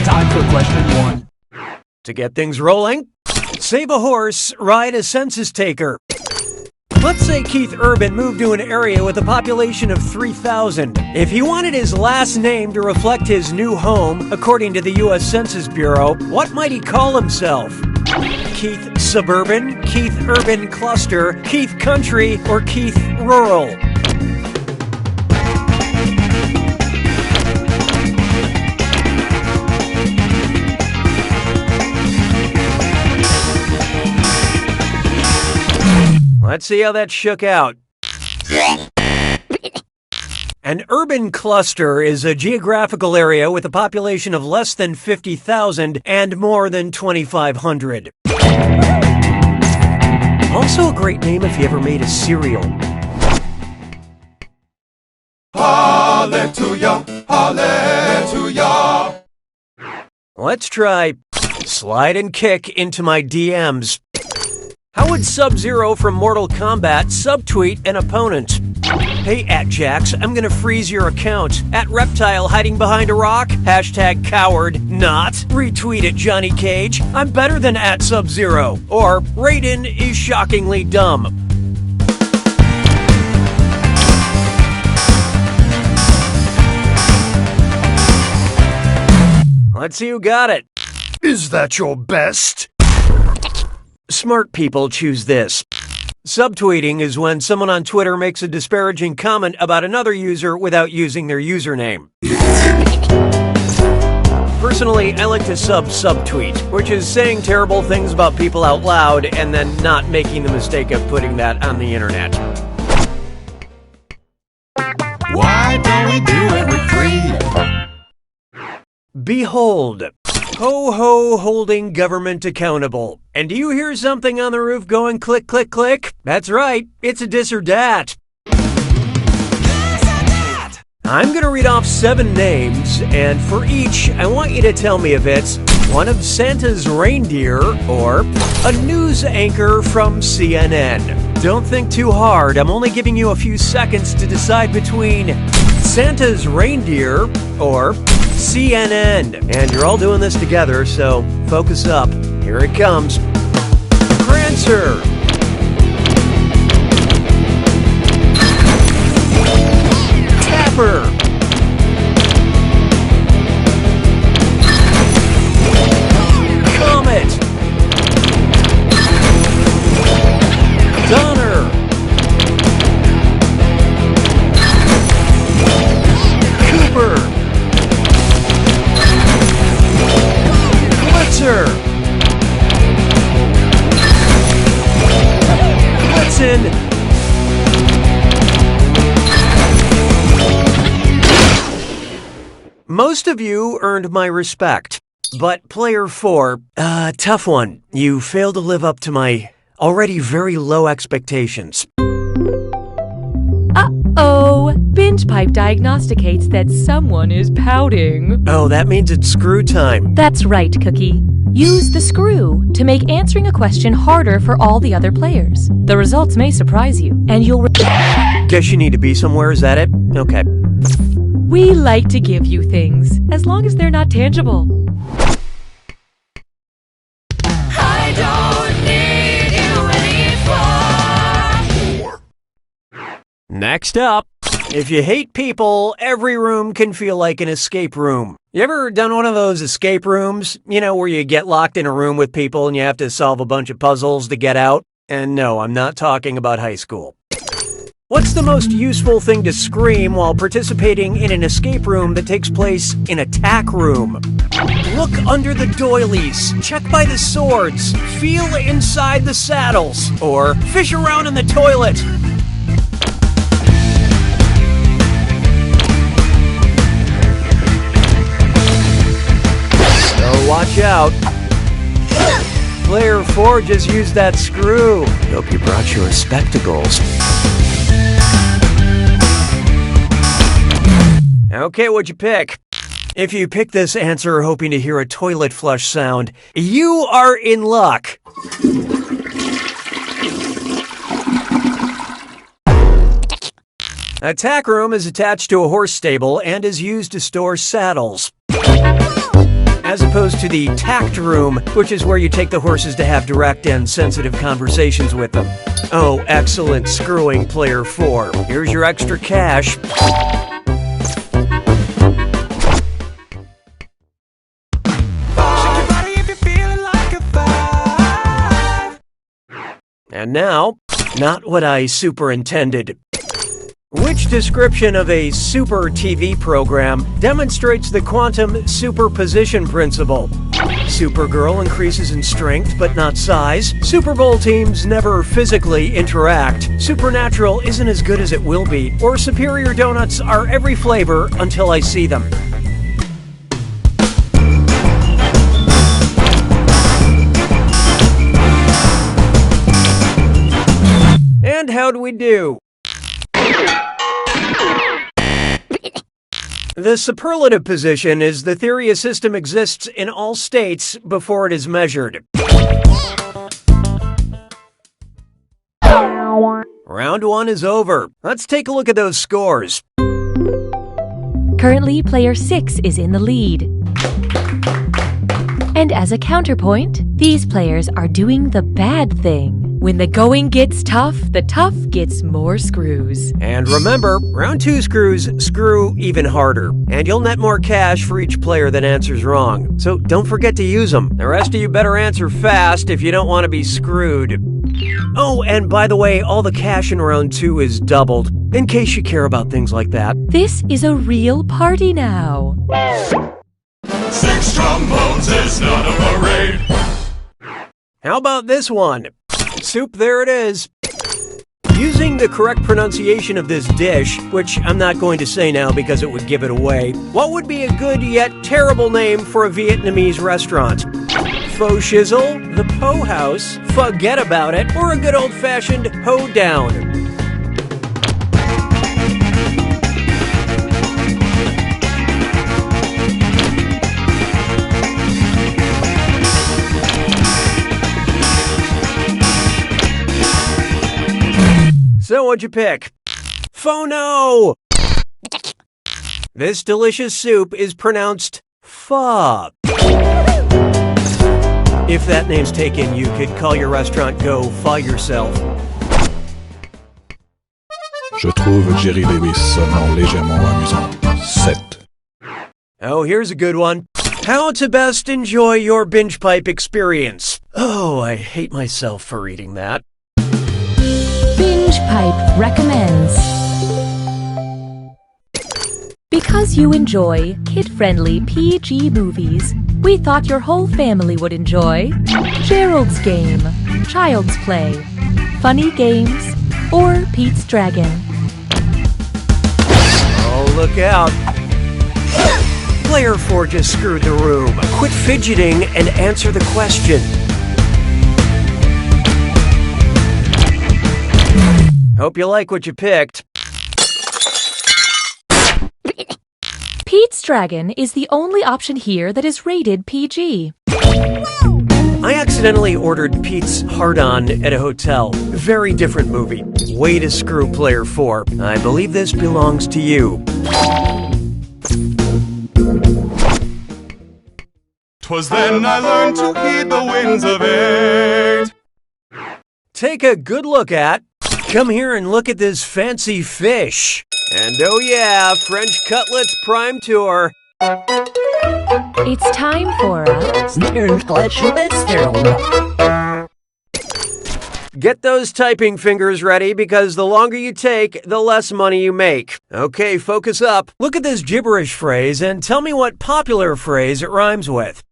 Time for question 1. To get things rolling, save a horse, ride a census taker. Let's say Keith Urban moved to an area with a population of 3,000. If he wanted his last name to reflect his new home, according to the U.S. Census Bureau, what might he call himself? Keith Suburban, Keith Urban Cluster, Keith Country, or Keith Rural? Let's see how that shook out. An urban cluster is a geographical area with a population of less than 50,000 and more than 2,500. Also a great name if you ever made a cereal. Hallelujah, hallelujah. Let's try slide and kick into my DMs. How would Sub-Zero from Mortal Kombat subtweet an opponent? Hey, @Jax, I'm gonna freeze your account. @Reptile hiding behind a rock? #coward not. Retweet it, Johnny Cage. I'm better than @Sub-Zero. Or Raiden is shockingly dumb. Let's see who got it. Is that your best? Smart people choose this. Subtweeting is when someone on Twitter makes a disparaging comment about another user without using their username. Personally, I like to subtweet, which is saying terrible things about people out loud and then not making the mistake of putting that on the internet. Why don't we do it with 3? Behold, ho-ho holding government accountable. And do you hear something on the roof going click, click, click? That's right, it's a dis or dat. I'm going to read off 7 names, and for each, I want you to tell me if it's one of Santa's reindeer or a news anchor from CNN. Don't think too hard. I'm only giving you a few seconds to decide between Santa's reindeer or CNN. And you're all doing this together, so focus up. Here it comes. Prancer. Tapper. Comet. Donner. Cooper. Blitzer. Blitzen. Most of you earned my respect, but player 4, tough one. You failed to live up to my already very low expectations. Uh-oh, Binge Pipe diagnosticates that someone is pouting. Oh, that means it's screw time. That's right, Cookie. Use the screw to make answering a question harder for all the other players. The results may surprise you, and you'll... Guess you need to be somewhere, is that it? Okay. We like to give you things, as long as they're not tangible. I don't need you anymore. Next up, if you hate people, every room can feel like an escape room. You ever done one of those escape rooms? You know, where you get locked in a room with people and you have to solve a bunch of puzzles to get out? And no, I'm not talking about high school. What's the most useful thing to scream while participating in an escape room that takes place in a tack room? Look under the doilies, check by the swords, feel inside the saddles, or fish around in the toilet. So watch out. Player 4 just used that screw. Hope you brought your spectacles. Okay, what'd you pick? If you pick this answer hoping to hear a toilet flush sound, you are in luck. A tack room is attached to a horse stable and is used to store saddles. As opposed to the tact room, which is where you take the horses to have direct and sensitive conversations with them. Oh, excellent screwing, player 4. Here's your extra cash. And now, not what I superintended. Which description of a super TV program demonstrates the quantum superposition principle? Supergirl increases in strength but not size. Super Bowl teams never physically interact. Supernatural isn't as good as it will be. Or superior donuts are every flavor until I see them. And how'd we do? The superlative position is the theory a system exists in all states before it is measured. Round 1 is over. Let's take a look at those scores. Currently, player 6 is in the lead. And as a counterpoint, these players are doing the bad thing. When the going gets tough, the tough gets more screws. And remember, round 2 screws screw even harder. And you'll net more cash for each player that answers wrong. So don't forget to use them. The rest of you better answer fast if you don't want to be screwed. Oh, and by the way, all the cash in round 2 is doubled, in case you care about things like that. This is a real party now. 6 trombones is not a parade. How about this one? Soup, there it is. Using the correct pronunciation of this dish, which I'm not going to say now because it would give it away, what would be a good yet terrible name for a Vietnamese restaurant? Pho Shizzle, the Po House, Forget About It, or a good old-fashioned Ho Down? So what'd you pick? Pho-no! This delicious soup is pronounced pho. If that name's taken, you could call your restaurant Go Pho Yourself. Je trouve Jerry Lewis sonnant légèrement amusant. 7. Oh, here's a good one. How to best enjoy your binge pipe experience. Oh, I hate myself for reading that. Binge Pipe recommends. Because you enjoy kid-friendly PG movies, we thought your whole family would enjoy Gerald's Game, Child's Play, Funny Games, or Pete's Dragon. Oh, look out. Player 4 just screwed the room. Quit fidgeting and answer the question. Hope you like what you picked. Pete's Dragon is the only option here that is rated PG. I accidentally ordered Pete's Hard-On at a hotel. Very different movie. Way to screw Player 4. I believe this belongs to you. 'Twas then I learned to heed the winds of age. Take a good look at. Come here and look at this fancy fish. And oh yeah, French Cutlets Prime Tour. It's time for a... Get those typing fingers ready because the longer you take, the less money you make. Okay, focus up. Look at this gibberish phrase and tell me what popular phrase it rhymes with.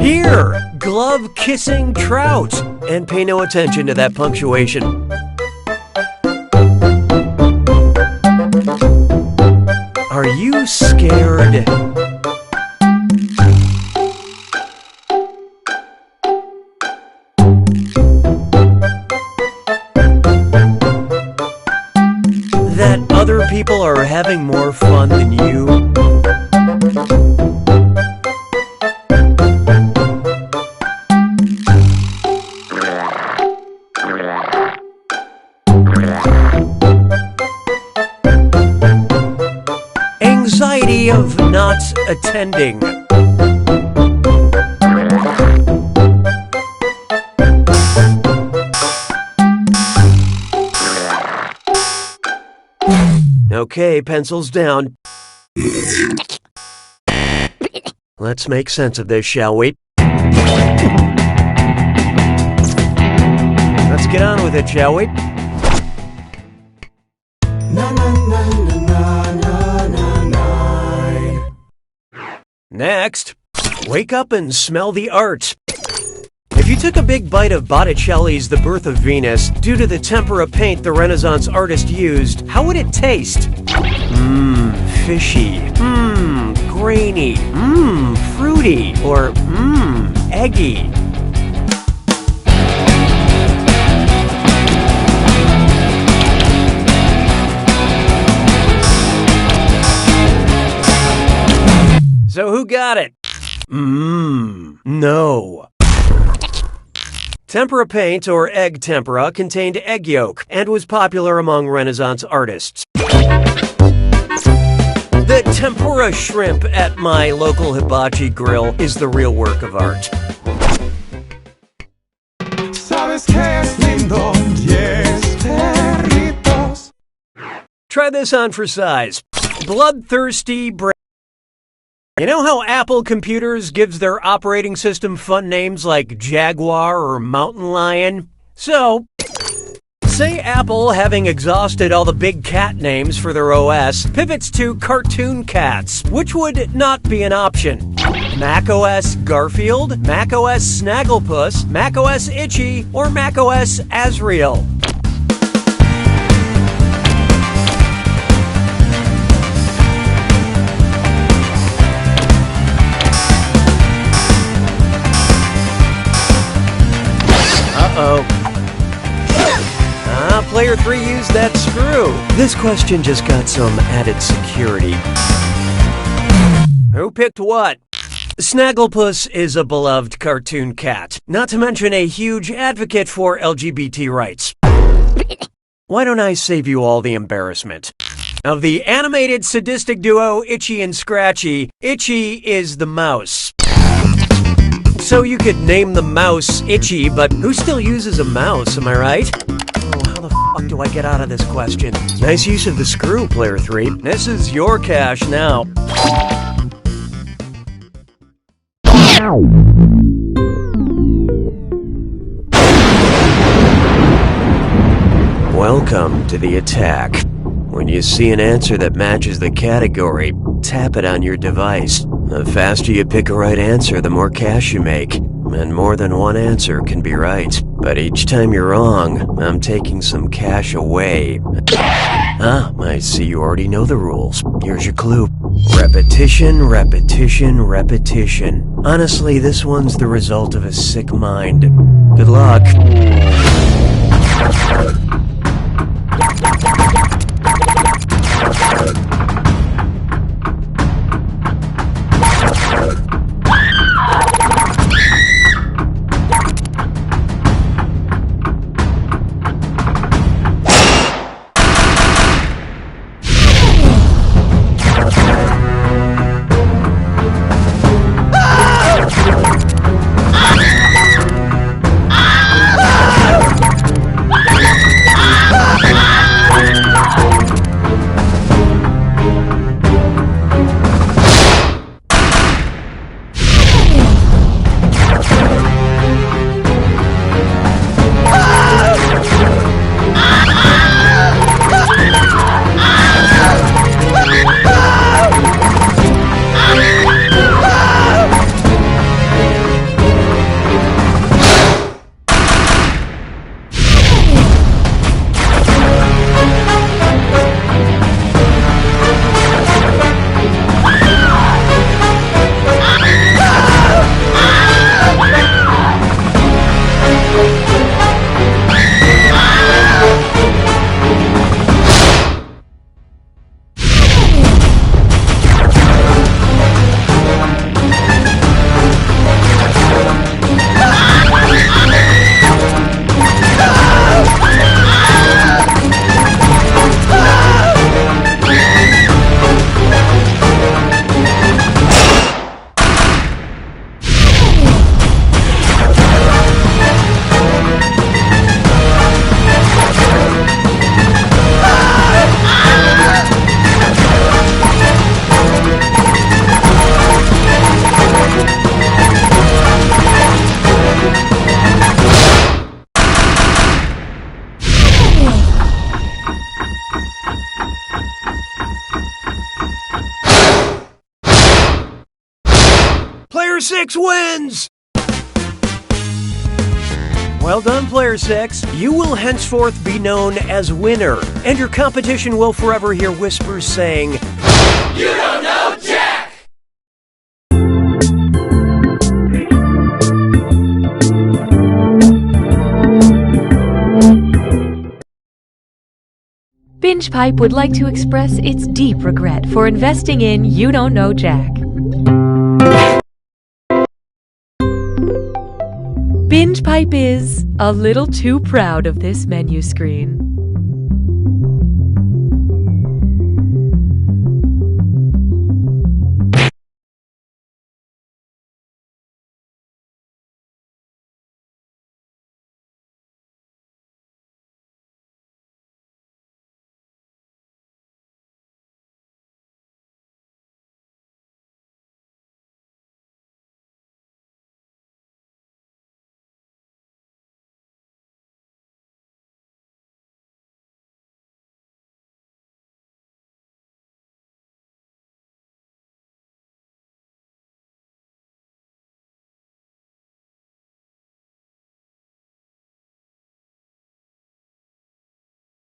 Here, glove-kissing trout. And pay no attention to that punctuation. Are you scared? That other people are having more fun than you? Anxiety of not attending. Okay, pencils down. Let's make sense of this, shall we? Let's get on with it, shall we? Next, wake up and smell the art. If you took a big bite of Botticelli's The Birth of Venus, due to the tempera paint the Renaissance artist used, how would it taste? Fishy. Grainy. Fruity. Or, eggy. So who got it? No. Tempera paint, or egg tempera, contained egg yolk and was popular among Renaissance artists. The tempura shrimp at my local hibachi grill is the real work of art. Try this on for size. Bloodthirsty brain. You know how Apple Computers gives their operating system fun names like Jaguar or Mountain Lion? So, say Apple, having exhausted all the big cat names for their OS, pivots to cartoon cats. Which would not be an option? macOS Garfield, macOS Snagglepuss, macOS Itchy, or macOS Azrael? Uh-oh. Player 3 used that screw. This question just got some added security. Who picked what? Snagglepuss is a beloved cartoon cat, not to mention a huge advocate for LGBT rights. Why don't I save you all the embarrassment? Of the animated sadistic duo Itchy and Scratchy, Itchy is the mouse. So you could name the mouse Itchy, but who still uses a mouse, am I right? Oh, how the fuck do I get out of this question? Nice use of the screw, Player 3. This is your cash now. Welcome to the attack. When you see an answer that matches the category, tap it on your device. The faster you pick a right answer, the more cash you make. And more than one answer can be right. But each time you're wrong, I'm taking some cash away. I see you already know the rules. Here's your clue. Repetition, repetition, repetition. Honestly, this one's the result of a sick mind. Good luck. Player 6 wins! Well done, Player 6. You will henceforth be known as winner, and your competition will forever hear whispers saying, "You don't know Jack!" Binge Pipe would like to express its deep regret for investing in You Don't Know Jack. Binge Pipe is a little too proud of this menu screen.